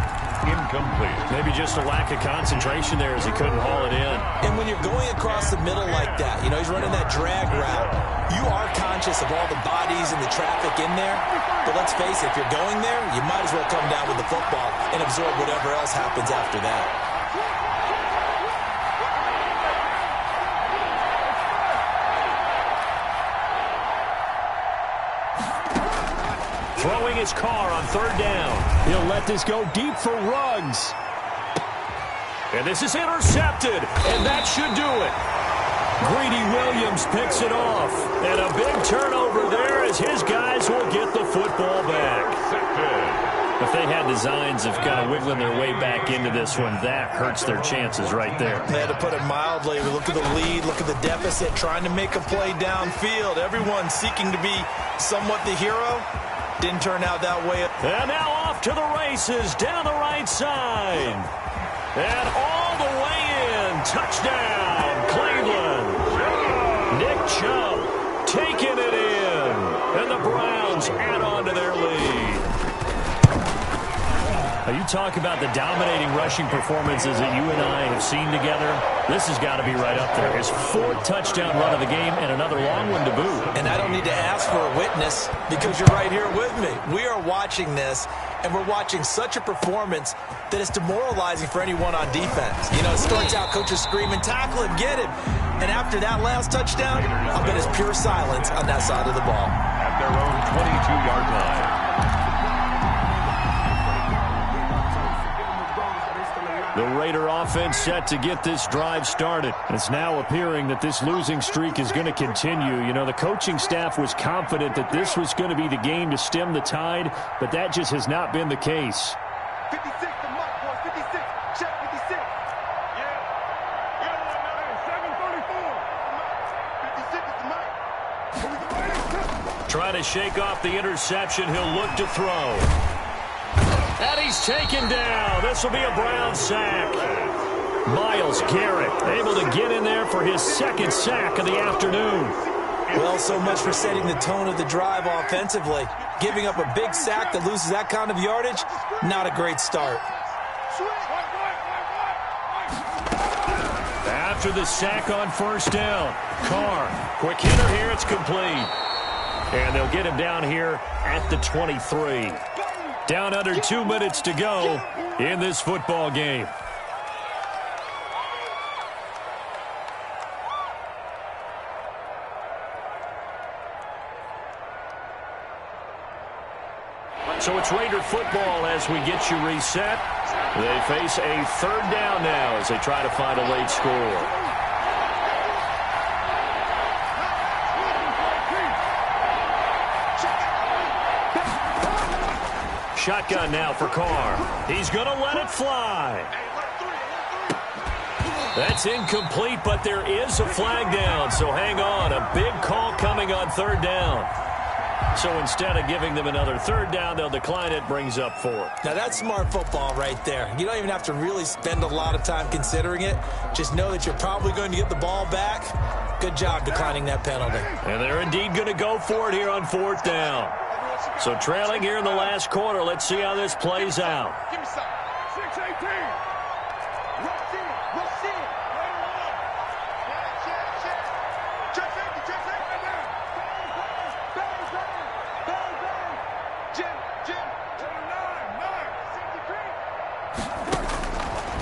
Incomplete. Maybe just a lack of concentration there as he couldn't haul it in. And when you're going across the middle like that, you know, he's running that drag route, you are conscious of all the bodies and the traffic in there. But let's face it, if you're going there, you might as well come down with the football and absorb whatever else happens after that. Throwing his Carr on 3rd down. He'll let this go deep for Ruggs. And this is intercepted, and that should do it. Greedy Williams picks it off. And a big turnover there as his guys will get the football back. If they had designs of kind of wiggling their way back into this one, that hurts their chances right there. They had to put it mildly. Look at the lead, look at the deficit, trying to make a play downfield. Everyone seeking to be somewhat the hero. Didn't turn out that way. And now off to the races down the right side. And all the way in. Touchdown, Cleveland. Nick Chubb taking it in. And the Browns add on to their lead. Now you talk about the dominating rushing performances that you and I have seen together. This has got to be right up there. His 4th touchdown run of the game and another long one to boot. And I don't need to ask for a witness because you're right here with me. We are watching this, and we're watching such a performance that is demoralizing for anyone on defense. You know, it starts out coaches screaming, tackle him, get him. And after that last touchdown, I bet it's pure silence on that side of the ball. At their own 22-yard line. The Raider offense set to get this drive started. It's now appearing that this losing streak is going to continue. You know, the coaching staff was confident that this was going to be the game to stem the tide, but that just has not been the case. 56, the mark, boys. 56. Check 56. Yeah. 734. 56 is the mark. Trying to shake off the interception. He'll look to throw. And he's taken down. This will be a Brown sack. Myles Garrett able to get in there for his 2nd sack of the afternoon. Well, so much for setting the tone of the drive offensively. Giving up a big sack that loses that kind of yardage, not a great start. after the sack on first down. Carr, quick hitter here, it's complete. And they'll get him down here at the 23. Down under 2 minutes to go in this football game. So it's Raider football as we get you reset. They face a third down now as they try to find a late score. Shotgun now for Carr. He's going to let it fly. That's incomplete, but there is a flag down, so hang on. A big call coming on third down. So instead of giving them another third down, they'll decline it, brings up fourth. Now, that's smart football right there. You don't even have to really spend a lot of time considering it. Just know that you're probably going to get the ball back. Good job declining that penalty. And they're indeed going to go for it here on fourth down. So trailing here in the last quarter. Let's see how this plays out. Give me some. 6-18. Rush in. Rush in. Check safety. Check safety. Right now. Bang, bang. Bang, bang. Jim. 9.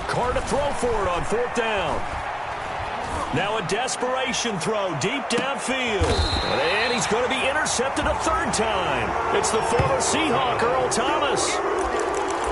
63. Carr to throw for it on fourth down. Now a desperation throw deep downfield. And he's going to be intercepted a third time. It's the former Seahawk, Earl Thomas.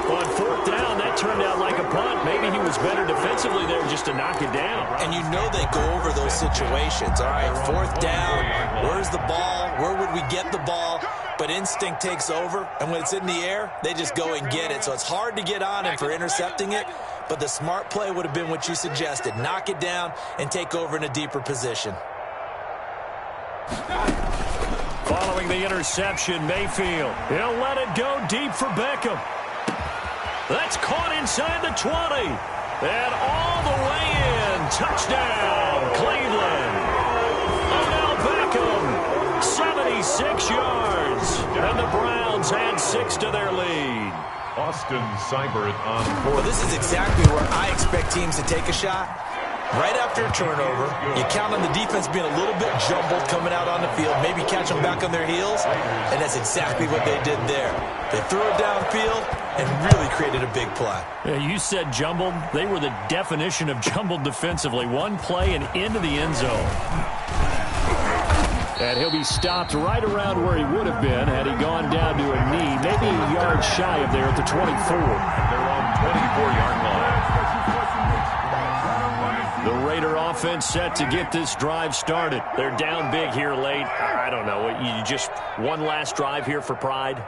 On fourth down, that turned out like a punt. Maybe he was better defensively there just to knock it down. And you know they go over those situations. All right, fourth down, where's the ball? Where would we get the ball? But instinct takes over, and when it's in the air, they just go and get it. So it's hard to get on him for intercepting it, but the smart play would have been what you suggested. Knock it down and take over in a deeper position. Following the interception, Mayfield. He'll let it go deep for Beckham. That's caught inside the 20. And all the way in. Touchdown, Cleveland. Odell Beckham, 76 yards. And the Browns add 6 to their lead. Austin Seibert on fourth. Well, this is exactly where I expect teams to take a shot. Right after a turnover, you count on the defense being a little bit jumbled coming out on the field, maybe catch them back on their heels, and that's exactly what they did there. They threw it downfield and really created a big play. Yeah, you said jumbled. They were the definition of jumbled defensively. One play and into the end zone. And he'll be stopped right around where he would have been had he gone down to a knee, maybe a yard shy of there at the 24. They're on 24-yard line. The Raider offense set to get this drive started. They're down big here late. I don't know. You just one last drive here for pride?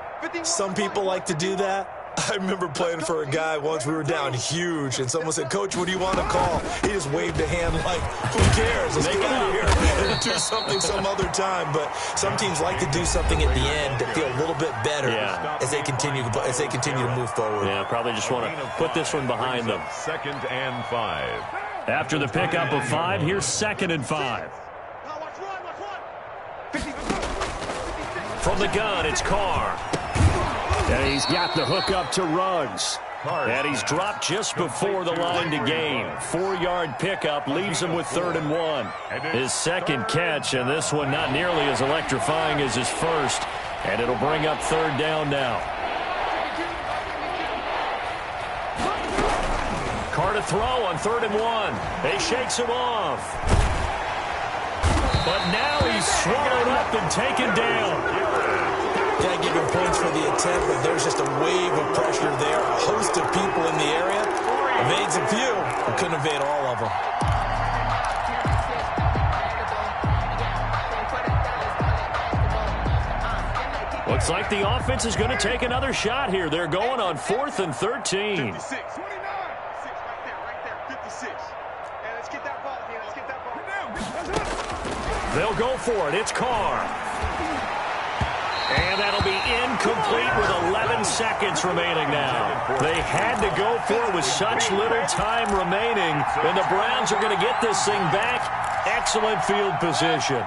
Some people like to do that. I remember playing for a guy once. We were down huge, and someone said, "Coach, what do you want to call?" He just waved a hand like, "Who cares? Let's get out of here and do something some other time." But some teams like to do something at the end to feel a little bit better as they continue to move forward. Yeah, probably just want to put this one behind them. 2nd and 5. After the pickup of 5, here's 2nd and 5. From the gun, it's Carr. And he's got the hook up to Ruggs. And he's dropped just before the line to gain. 4-yard pickup leaves him with 3rd and 1. His second catch, and this one not nearly as electrifying as his first. And it'll bring up 3rd down now. Carr to throw on 3rd and 1. He shakes him off. But now he's swallowed up and taken down. Can't give him points for the attempt, but there's just a wave of pressure there. A host of people in the area. Evades a few, but couldn't evade all of them. Looks like the offense is going to take another shot here. They're going on 4th and 13. 56. 29. 6 right there. 56. And let's get that ball again. Let's get that ball. They'll go for it. It's Carr. And that'll be incomplete with 11 seconds remaining now. They had to go for it with such little time remaining. And the Browns are going to get this thing back. Excellent field position.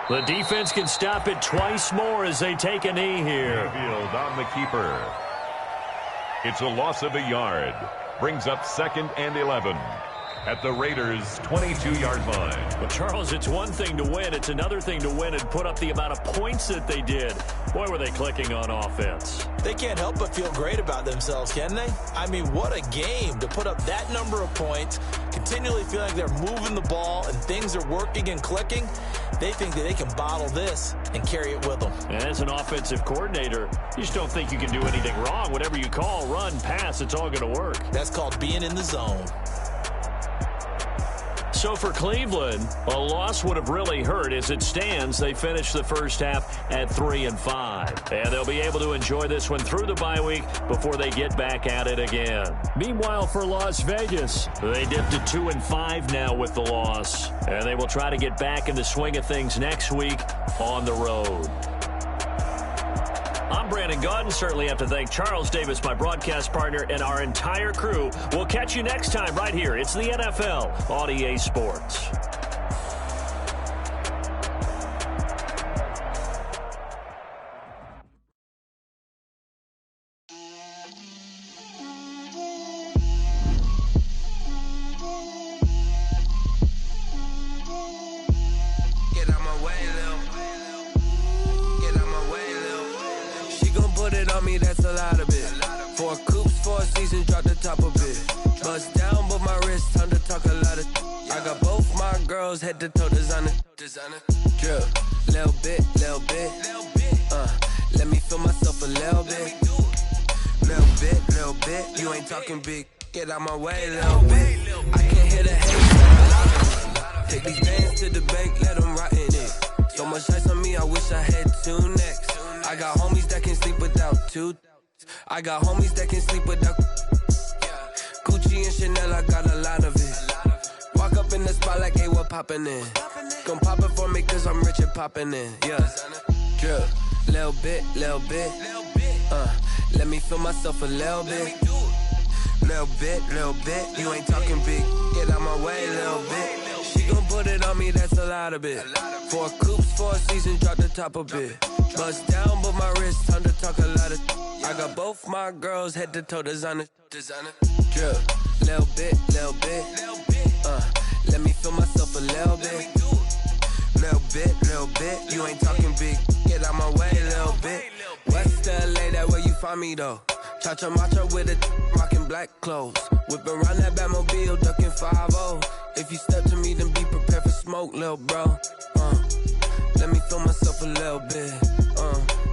The defense can stop it twice more as they take a knee here. Field on the keeper. It's a loss of a yard. Brings up 2nd and 11 at the Raiders' 22-yard line. Well, Charles, it's one thing to win. It's another thing to win and put up the amount of points that they did. Boy, were they clicking on offense. They can't help but feel great about themselves, can they? I mean, what a game to put up that number of points, continually feel like they're moving the ball and things are working and clicking. They think that they can bottle this and carry it with them. And as an offensive coordinator, you just don't think you can do anything wrong. Whatever you call, run, pass, it's all going to work. That's called being in the zone. So for Cleveland, a loss would have really hurt. As it stands, they finished the first half at 3-5. And they'll be able to enjoy this one through the bye week before they get back at it again. Meanwhile, for Las Vegas, they dipped to 2-5 now with the loss. And they will try to get back in the swing of things next week on the road. I'm Brandon Gaudin. Certainly have to thank Charles Davis, my broadcast partner, and our entire crew. We'll catch you next time right here. It's the NFL on EA Sports. That's a lot of it. 4 coops, 4 seasons, drop the top of it. Bust down, but my wrist, time to talk a lot of. I got both my girls head to toe designer. Drip, little bit. Let me feel myself a little bit. Little bit. You ain't talking big. Get out my way, little bit. I can't hear the hate. Take these bands to the bank, let them rot in it. So much ice on me, I wish I had 2 necks. I got homies that can sleep without 2. I got homies that can sleep without Gucci and Chanel, I got a lot of it. Walk up in the spot like, hey, what poppin' in? Gon' pop it for me cause I'm rich and poppin' in. Yeah, drip, little bit. Let me feel myself a little bit. Little bit. You ain't talking big. Get out my way, little bit. She gon' put it on me, that's a lot of it. 4 coops, 4 seasons, drop the top a bit. Bust down, but my wrist, time to talk a lot of. I got both my girls head to toe designer. Drip, little bit. Let me feel myself a little bit. Little bit. You ain't talking big. Get out my way, little bit. West LA, that where you find me though. Cha-cha matcha with a rockin' black clothes. Whip around that Batmobile, ducking 5-0. If you step to me, then be prepared for smoke, little bro. Let me feel myself a little bit.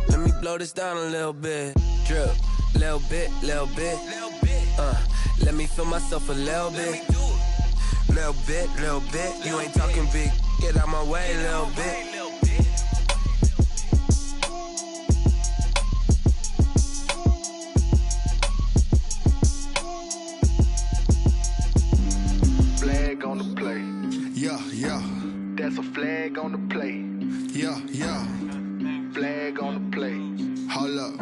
Let me blow this down a little bit. Drip, little bit. Let me feel myself a little bit. Little bit. You ain't talking big. Get out my way, little bit. Flag on the play. Yeah. That's a flag on the play. Yeah. Flag on the play. Hold up.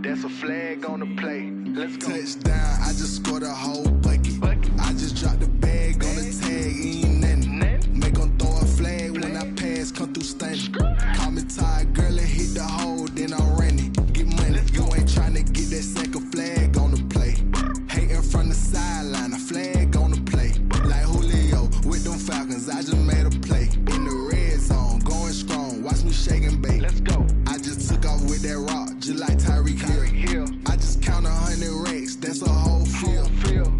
That's a flag on the play. Let's go. Touchdown, I just scored a whole bucket. I just dropped the bag on the tag, ain't nothing. Make 'em throw a flag when I pass, come through stunning. Call me tired, girl, and hit the hole, then I'm running. Get money, you ain't tryna get that second flag on the play. Hating from the sideline, a flag on the play. Like Julio with them Falcons, I just made a play. In the red zone, going strong, watch me shake and bake. Let's go. I just took off with that rock, just like Tyreek Hill. I just count 100 racks, that's a whole field.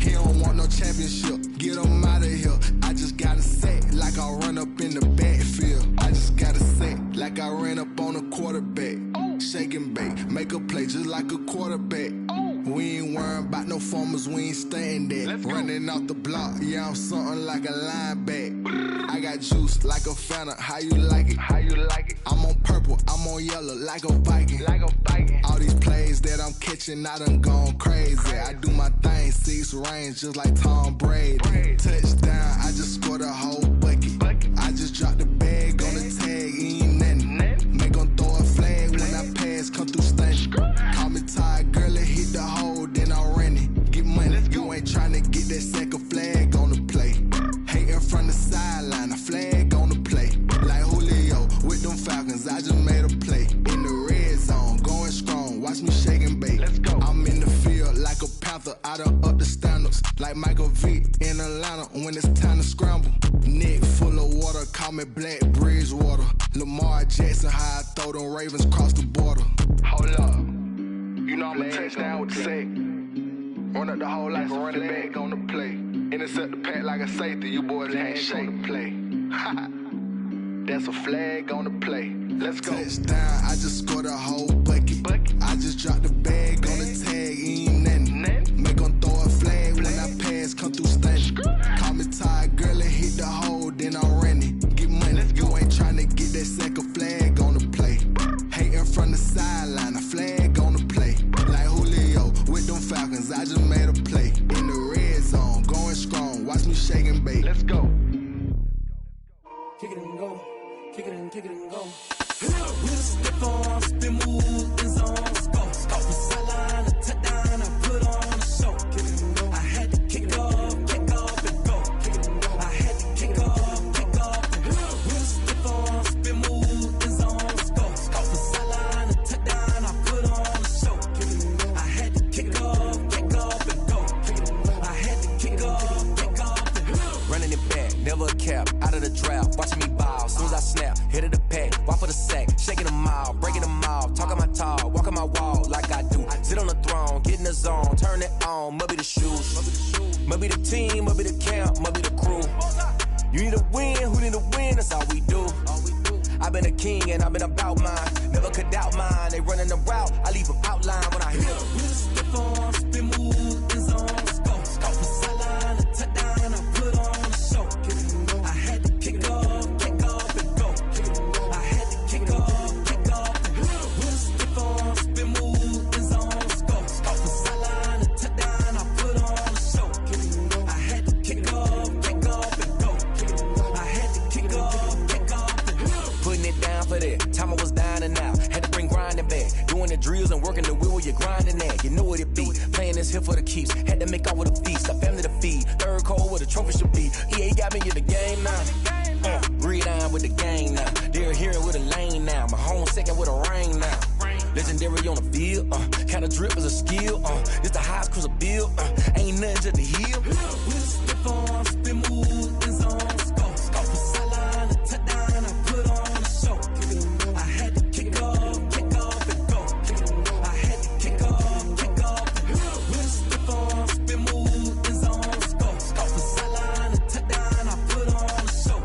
He don't want no championship, get him out of here. I just gotta set like I run up in the backfield. I just gotta set like I ran up on a quarterback. Shake and bake, make a play just like a quarterback. We ain't worrying about no formers, we ain't staying there. Running off the block, yeah, I'm something like a linebacker. I got juice like a Fanta, how you like it? I'm on purple, I'm on yellow like a Viking. All these plays that I'm catching, I done gone crazy. I do my thing, 6 range just like Tom Brady. Touchdown, I just scored a whole bucket. I just dropped the bag on the tag, ain't nothing. Make 'em throw a flag when I pass, come through stunning. Call me tired, girl, and hit the hole, then I'm running. Get money, you ain't tryna get that second flag on the play. Hating from the sideline, a flag on the play. Like Julio with them Falcons, I just made a play. In the red zone, going strong, watch me shake and bake. I'm in the field like like Michael Vick in Atlanta when it's time to scramble. Neck full of water, call me Black Bridgewater. Lamar Jackson, how I throw them Ravens cross the border. Hold up. You know I'm a touchdown with the sack. Run up the whole like a running back on the play. Intercept the pack like a safety. You boys ain't shake the play. That's a flag on the play. Let's go. Touchdown, I just scored a whole bucket. I just dropped the bag on the tag, ain't nothing. Make them throw a flag when I pass, come through stunning. Call me tired, girl, and hit the hole, then I'm running. Get money, you ain't tryna get that second flag on the play. Hating from the sideline, a flag on the play. Like Julio with them Falcons, I just made a play. In the red zone, going strong, watch me shake and bake. Let's go. Kick it and go. Kick it and go. With a stiff arm, spin move, in zone, go. Off the sideline, a touchdown, I put on a show. I had to kick off and go. I had to kick off and go. With a stiff arm, spin move, in zone, go. Off the sideline, a touchdown, I put on a show. I had to kick off and go. I had to kick off and go. Running it back, never a cap, out of the drought, watching me ball. Soon as I snap, hit of the pack, walk for the sack, shaking them out, breaking them off, talking my talk, walking my wall like I do. Sit on the throne, get in the zone, turn it on, must be the shoes, must be the team, must be the camp, must be the crew. You need a win, who need a win, that's all we do. I've been a king and I've been about mine, never could doubt mine. They running the route, I leave them outline when I hit them. With a stiff arm, spin move, in zone, go. Off the sideline, a touchdown, I put on a show. I had to kick off and go. I had to kick off and go. With a stiff arm, spin move, in zone, go. Off the sideline, a touchdown, I put on a show. I had to kick off and go. I had to kick off and go. Putting it down for that, time I was down and out, had to bring grinding back, doing the drills and working the wheel where you're grinding at, you know what it be, playing this here for the keeps, had to make out with a feast, a family to feed, third cold where the trophy should be, EA got me in the game now, breathe on with the gang now, they're hearing with a lane now, my home second with a ring now, legendary on the field, kind of drip is a skill, it's the highest cruiser bill, ain't nothing just to heal. With a stiff arm, spin move, in zone, go. Off the sideline, a touchdown, I put on a show. I had to kick off and go. I had to kick off and go. With a stiff arm, spin move, in zone, go. Off the sideline, a touchdown, I put on a show.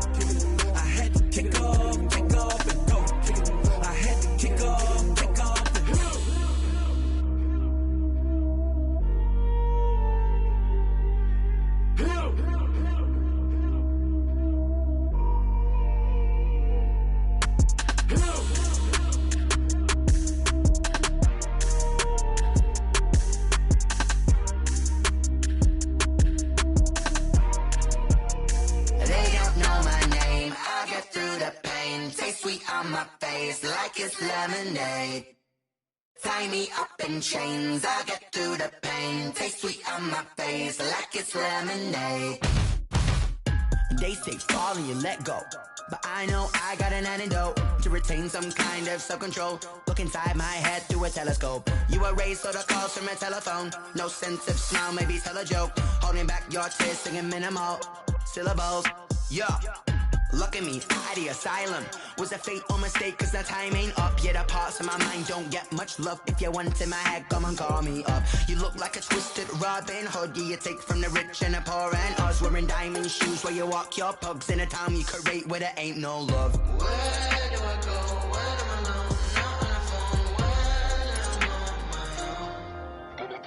I had to kick off and go. I had to kick off and go. They don't know my name, I get through the pain. Taste sweet on my face like it's lemonade. Tie me up in chains, I get through the pain. Taste sweet on my face like it's lemonade. They say fall and you let go, but I know I got an antidote to retain some kind of self-control. Look inside my head through a telescope. You erase all the calls from a telephone. No sense of smile, maybe tell a joke. Holding back your tears, singing minimal syllables. Yeah. Look at me, out of the asylum. Was a fate or mistake, cause the time ain't up. Yet the parts of my mind don't get much love. If you want in my head, come and call me up. You look like a twisted Robin Hood. Yeah, you take from the rich and the poor and us. Wearing diamond shoes where you walk your pugs. In a town you create where there ain't no love. Where do I go? When I'm alone? Not on the phone. When I'm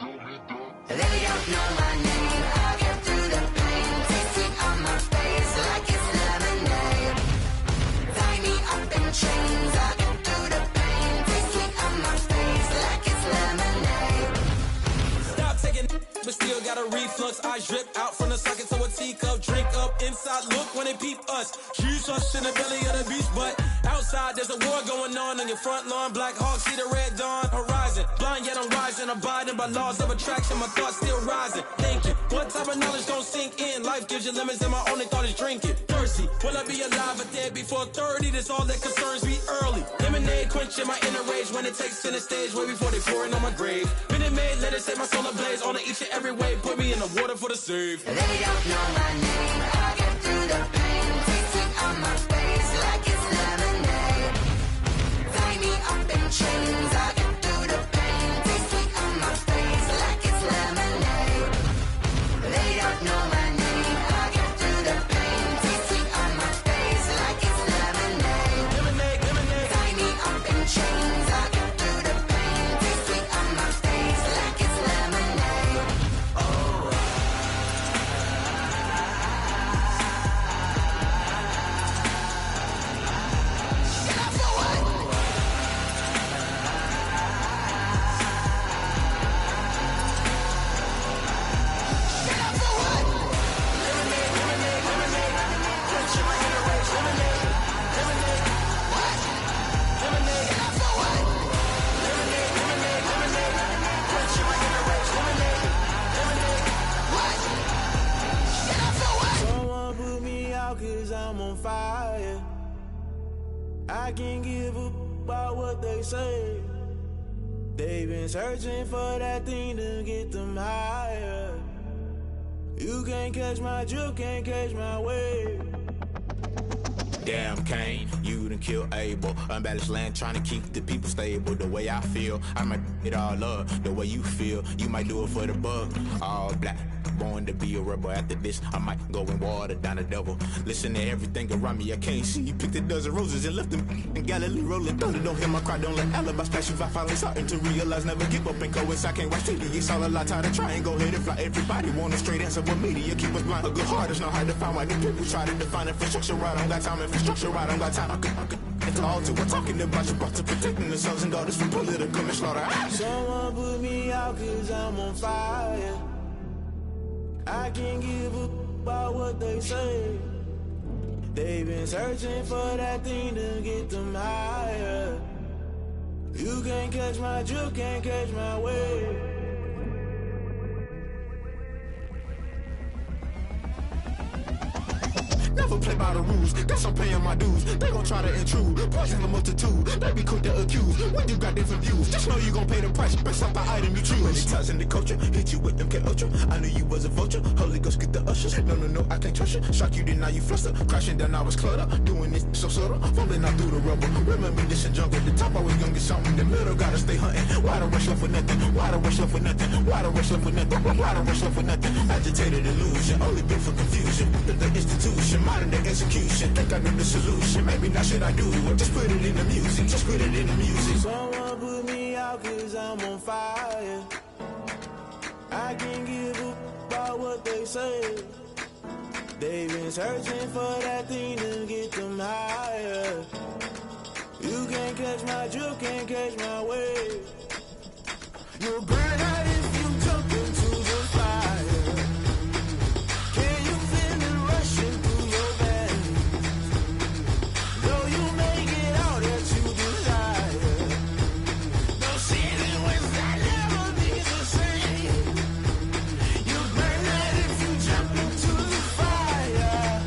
on my own. They don't know my name. I get through the pain. Taste sweet on my face like it's lemonade. Tie me up in chains. I get through the pain. Taste sweet on my face like it's lemonade. Stop taking but still got a reflux. Eyes drip out from the socket to a teacup. Drink up inside, look when they peep us. Shoes us in the belly of the beast, but outside there's a war going on your front lawn. Black Hawk, see the red dawn horizon. Blind yet I'm rising, abiding by laws of attraction. My thoughts still rising, thinking what type of knowledge gon' sink in? Life gives you lemons and my only thought is drinking. Thirsty, will I be alive or dead before 30? That's all that concerns me early. Lemonade quenching my inner rage when it takes center stage way before they pouring on my grave. Minute Maid, let it set my soul a blaze on each and every way. Put me in the water for the save. They don't know my name. I get through the pain. Taste it on my face like it's lemonade. Tie me up in chains. I get through the pain. Taste it on my face like it's lemonade. They don't know my name. I get through the pain. Taste it on my face like it's lemonade. Lemonade, lemonade. Tie me up in chains. I get through the pain. Taste it on my face like it's lemonade. Oh. Someone put me out 'cause I'm on fire. I can't give up about what they say. They've been searching for that thing to get them higher. You can't catch my drift, can't catch my wave. Damn, Kane, you done killed Abel. Unbalanced land, trying to keep the people stable. The way I feel, I might it all up. The way you feel, you might do it for the buck. All black, born to be a rebel. After this, I might go and water down the devil. Listen to everything around me, I can't see. You picked a dozen roses and left them in Galilee rolling thunder. Don't hear my cry, don't let alibis pass you. I finally starting to realize, never give up and coast. I can't watch TV, it's all a lot. Tired of trying, go ahead and fly. Everybody want a straight answer, but media keep us blind. A good heart is not hard to find. Why the people try to define infrastructure right? I don't got time, infrastructure right, I don't got time. I could it's all to we're talking about you, about to protecting the sons and daughters from political and slaughter. Someone put me out 'cause I'm on fire. I can't give up about what they say. They've been searching for that thing to get them higher. You can't catch my drift, can't catch my wave. Never play by the rules, guess I'm paying my dues. They gon' try to intrude, poison the multitude. They be quick to accuse, when you got different views. Just know you gon' pay the price, based off the item you choose. Many times in the culture, hit you with them K Ultra. I knew you was a vulture, Holy Ghost get the ushers. No, I can't trust you. Shock you, then now you fluster. Crashing down, I was cluttered. Doing this so subtle, falling out through the rubble. Remember this in jungle, the top I was young and something. The middle gotta stay hunting. Why the rush left for nothing? Why the rush left for nothing? Why the rush left for nothing? Why the rush left for nothing? Agitated illusion, only been for confusion. The institution, modern day execution. Think I know the solution. Maybe not should I do it? Just put it in the music. Just put it in the music. Someone put me out 'cause I'm on fire. I can't give up about what they say. They've been searching for that thing to get them higher. You can't catch my drift, can't catch my wave. You'll burn out if you jump into the fire. Can you feel it rushing through your veins? Though you make it all that you desire. No ceiling was that never be the same. You burn out if you jump into the fire.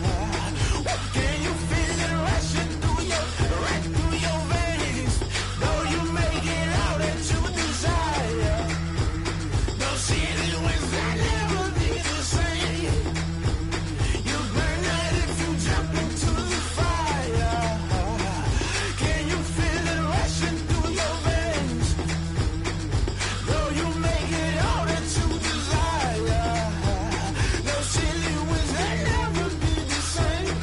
Can you feel it rushing through your veins? Though you make it all that you desire. No ceiling was that never be the same. You burn out if you jump into the fire. Can you feel it rushing through your veins? Though you make it all that you desire. No ceiling was that never be the same.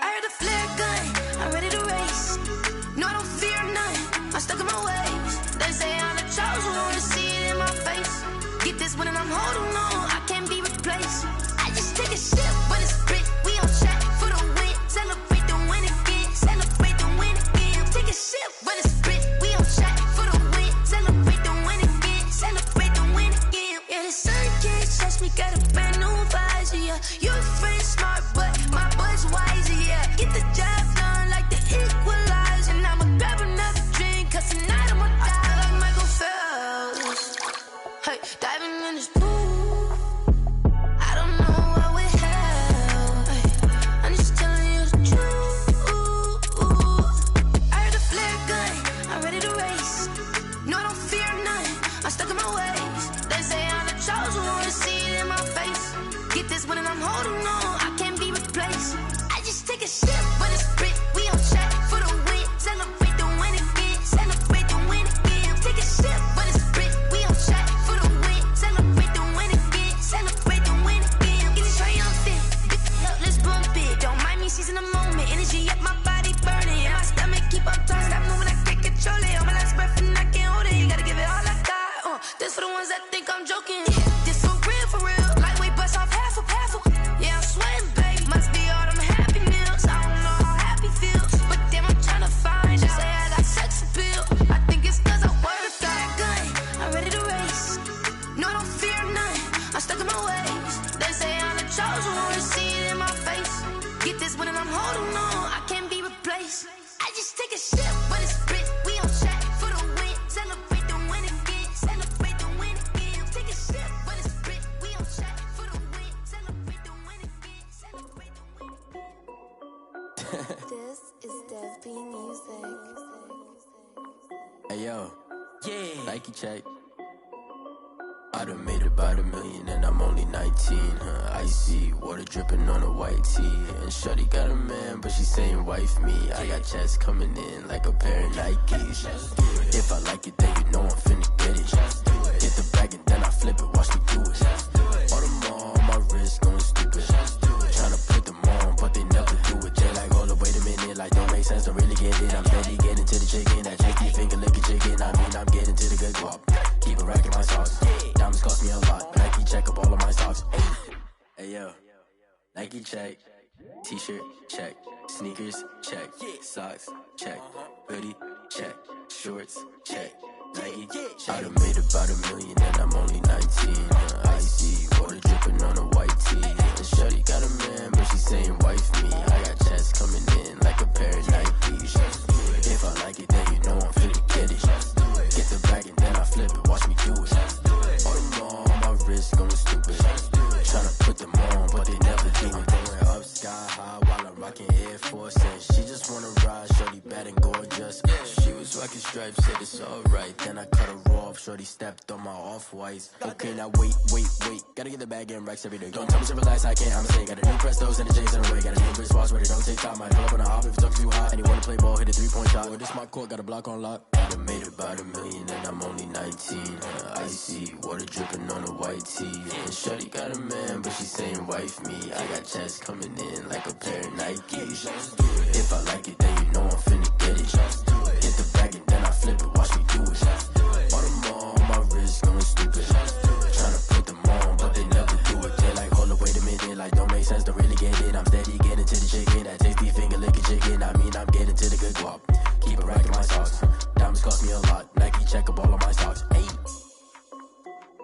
I heard the flare gun, I'm ready to race. No, I don't fear nothing, I'm stuck in my ways. They say I'm the chosen one, see it in my face. Get this one and I'm holding on, I can't be replaced. I just take a sip, but it's split. We on track for the win. Celebrate the win again, celebrate the win again. Take a sip, but it's split. We on track for the win. Celebrate the win again, yeah. You friend smart, but my butt's wiser, yeah. Get the job done like the equalizer. And I'ma grab another drink, cause tonight I'ma die like Michael Phelps. Hey, diving in this pool, I don't know what we have. Hey, I'm just telling you the truth. I heard the flare gun, I'm ready to race. No, I don't fear nothing, I'm stuck in my ways. They say I'm the chosen one, see it in my face. Get this one and I'm holding on, I can't be replaced. I just take a sip, but it's Brit, we on track for the win. Celebrate the win again, celebrate the win again. Take a sip, but it's Brit, we on track for the win. Celebrate the win again, celebrate the win again. Get it triumphant, let's bump it. Don't mind me seizing the moment, energy up my body burning. And my stomach keep on turning, stop moving, I can't control it. On my last breath and I can't hold it, you gotta give it all I got. This for the ones that think I'm joking. This for real, lightweight bust off half a. Yeah, I'm sweating, babe, must be all them happy meals. I don't know how happy feels, but damn, I'm tryna find out. Say I got sex appeal, I think it's cause I work that gun. I'm ready to race, no, I don't fear nothing, I'm stuck in my ways. They say I'm the chosen one, see it in my face. Get this one and I'm holding on, I can't be replaced. I just take a sip, but it's Brit, we on track for the win. Celebrate the win again, celebrate the win again. Take a sip, but it's Brit, we on track for the win. Celebrate the win again, celebrate the win again. This is Dev B Music. Hey yo, yeah. Nike check. I done made about $1 million and I'm only 19, icy, water dripping on a white tee. And shorty got a man, but she saying wife me. I got checks coming in like a pair of Nikes. If I like it, then you know I'm finna get it. Get the bag and then I flip it, watch me do it. All them on my wrist going stupid. Tryna put them on, but they never do it. They like, hold up, wait a minute, like don't make sense, don't really get it. I'm steady getting to the chicken, that cheeky finger licking chicken. I mean, I'm getting to the good guap. Keep a rack in my socks. Diamonds cost me a lot. Nike check up all of my socks. Hey yo, Nike check. T-shirt check. Sneakers check. Socks check. Hoodie check. Shorts check. Nike check. I done made about $1 million and I'm only 19. Icy, water dripping on a white tee. And shorty got a man, but she saying wife me. I got checks coming in like a pair of Nikes. If I like it, then you know I'm finna get it. Get the bag and then I flip it, watch me do it. All them on my wrist going stupid. Tryna put them on, but they never do it. Going up sky high while I'm rocking Air Force. And she just wanna ride, shorty bad and gorgeous. She was rocking stripes, said it's alright. Then I cut her off, shorty stepped on my off-whites. Okay, now wait. Gotta get the bag and racks every day. Don't tell me to relax, I can't, I'm saying. Got a new Prestos and a J's in the way. Got a new wristwatch where they don't take time. I pull up on a hop if it's too hot. And you wanna play ball, hit a 3-point shot. Well, this my court, got a block on lock. I done made about $1 million and I'm only 19. Icy, water dripping on a white tee. And shorty got a man, but she saying wife me. I got checks coming in like a pair of Nikes. If I like it, then you know I'm finna get it. Get the bag and then I flip it, watch me do it. All them on my wrist going stupid. Tryna put them on, but they never do it. They like, hold up, wait a minute, like don't make sense, don't really get it. I'm steady getting to the chicken, that tasty finger licking chicken. I mean, I'm getting to the good guap. Keep a rack in my socks. Diamonds cost me a lot. Nike check up all of my socks.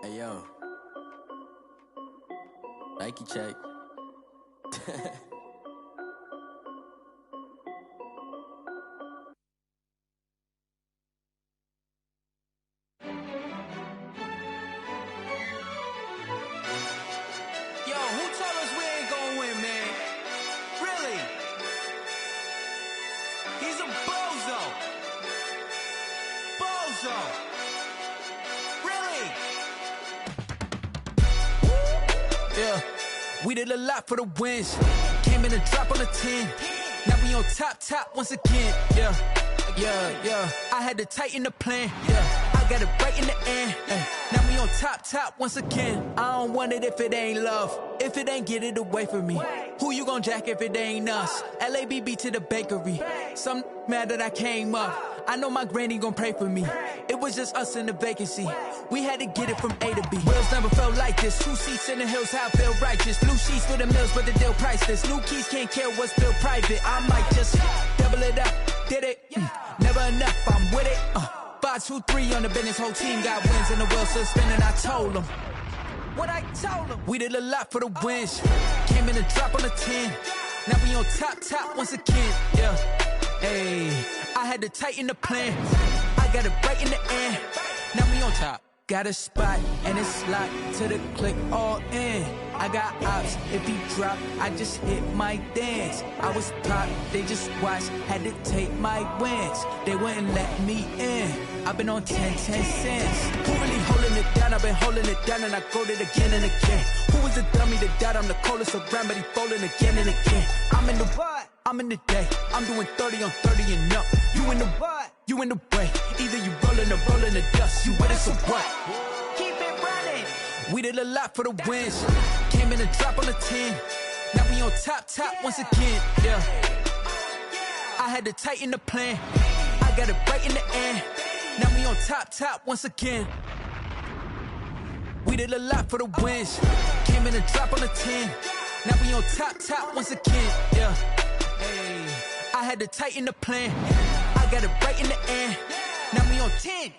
Hey yo, Nike check. Yo, who told us we ain't gonna win, man? Really? He's a bozo. Really? Yeah, we did a lot for the wins. Came in a drop on a 10. Now we on top once again. Yeah. I had to tighten the plan. Yeah, I got it right in the end. Now we on top once again. I don't want it if it ain't love. If it ain't, get it away from me. Who you gon' jack if it ain't us? LABB to the bakery. Some mad that I came up. I know my granny gon' pray for me. It was just us in the vacancy. We had to get it from A to B. Wheels never felt like this. 2 seats in the hills, how I feel righteous. Blue sheets for the mills, but the deal priceless. New keys can't care what's still private. I might just double it up. Did it? Never enough, I'm with it. 5, 2, 3 on the business. Whole team got wins and the wheels still spinning. I told them. what I told him. We did a lot for the wins. Came in and drop on the 10. Now we on top once again. Yeah. Hey, I had to tighten the plan. I got it right in the end. Now we on top. Got a spot and it's locked to the click all in. I got ops, if he drop, I just hit my dance. I was pop, they just watched, had to take my wins. They wouldn't let me in. I've been on 10 cents. Who really holding it down? I've been holding it down and I go it again and again. Who was the dummy that died? I'm the coldest around, but he folding again and again. I'm in the what? I'm in the day. I'm doing 30 on 30 and up. You in the what? You in the way. Either you rolling or rolling the dust. You with us or what? Keep it running. We did a lot for the wins. Came in and drop on the 10. Now we on top once again. Yeah. I had to tighten the plan. I got it right in the end. Now we on top once again. We did a lot for the wins. Came in and drop on the 10. Now we on top once again. Yeah. Hey, I had to tighten the plan. I got it right in the end. Now we on 10.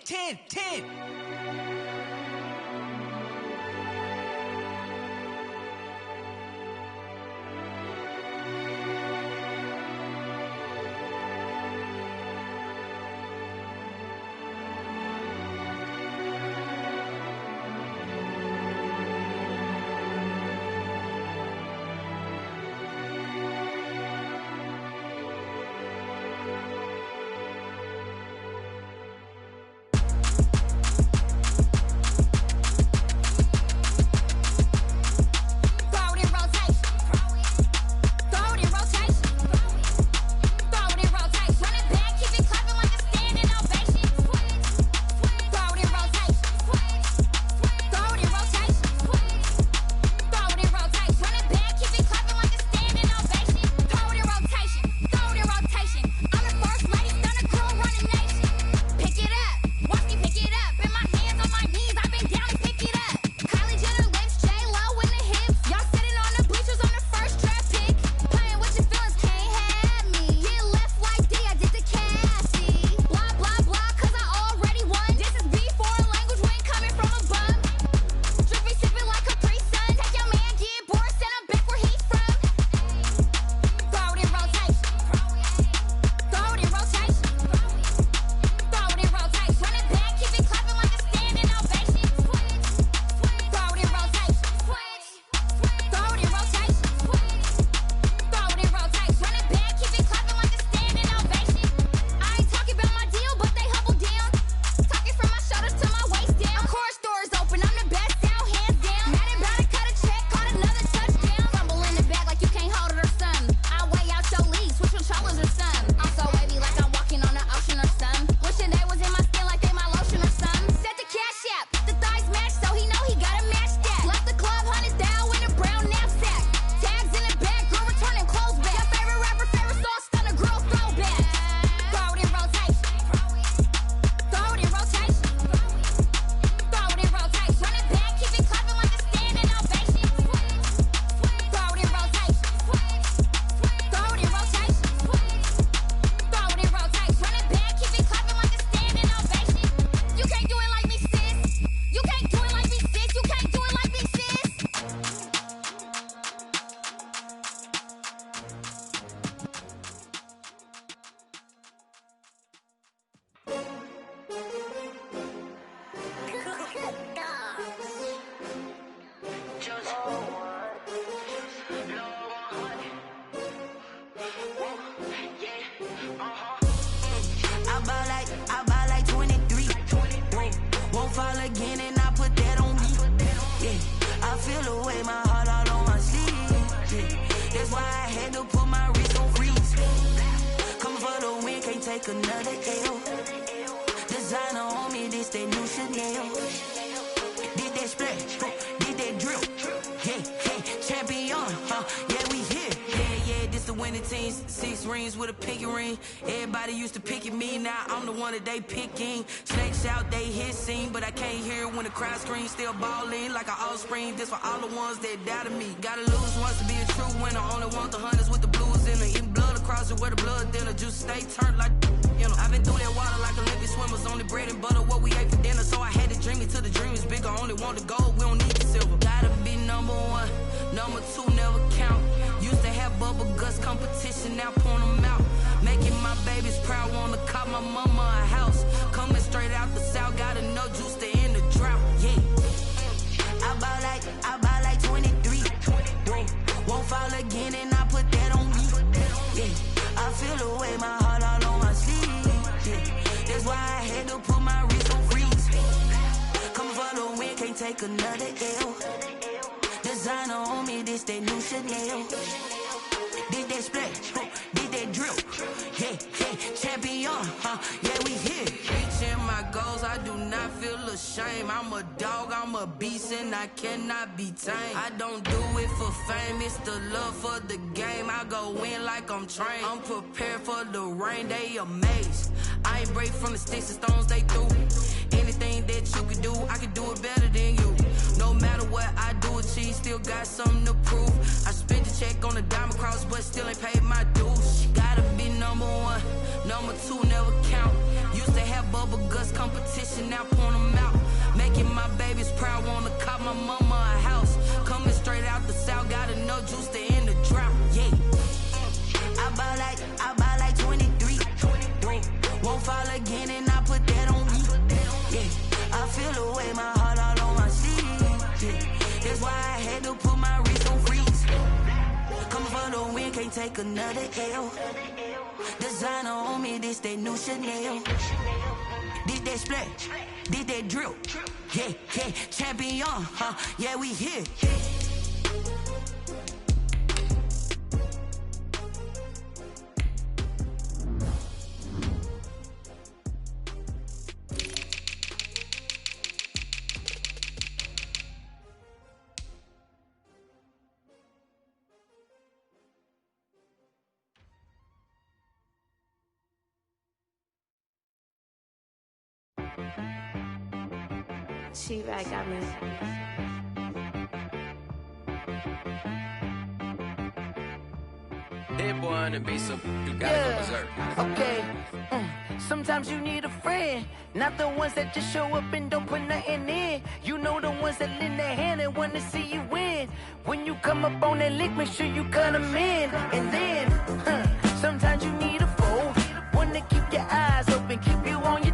They picking snakes out, they hissing, but I can't hear when the crowd screams. Still balling like an offspring. This for all the ones that doubted me. Gotta lose once to be a true winner. Only want the hunters with the blues in it. Eating blood across it where the blood thinner. Just stay turned like you know. I've been through that water like Olympic swimmers. Only bread and butter what we ate for dinner. So I had to dream it till the dream is bigger. Only want the gold, we don't need the silver. Number 2 never count. Used to have bubble guts competition, now point them out. Making my babies proud, wanna cop my mama a house. Coming straight out the south, got enough juice to end the drought. Yeah. I buy like 23. Won't fall again and I put that on me. Yeah. I feel the way, my heart all on my sleeve. Yeah. That's why I had to put my wrist on freeze. Coming for the win, can't take another L. Designer on me, this that new Chanel. Did that split, did that drill. Yeah, champion, yeah, we here. Reaching my goals, I do not feel ashamed. I'm a dog, I'm a beast, and I cannot be tamed. I don't do it for fame, it's the love for the game. I go in like I'm trained. I'm prepared for the rain, they amazed. I ain't break from the sticks and stones they threw. Anything that you can do, I can do it better than you. No matter what I do, achieve, still got something to prove. I spent the check on the diamond cross, but still ain't paid my dues. Gotta be number 1, number 2 never count. Used to have bubble guts competition, now point them out. Making my babies proud, wanna cop my mama a house. Coming straight out the south, got enough juice to end the drought. Yeah. I buy like 23. Won't fall again and I put that on me. Yeah. I feel the way, my heart all on my sleeve. Yeah. That's why I had to put my wrist on freeze. Coming for the win, can't take another L. Designer on me, this that new Chanel. Did that split, did that drill. Yeah, champion, yeah, we here. She right, got me. That boy on the beat, so you gotta go berserk. Okay. Sometimes you need a friend, not the ones that just show up and don't put nothing in. You know the ones that lend their hand and want to see you win. When you come up on that lick, make sure you cut them in. And then, sometimes you need a foe, one to keep your eyes open, keep you on your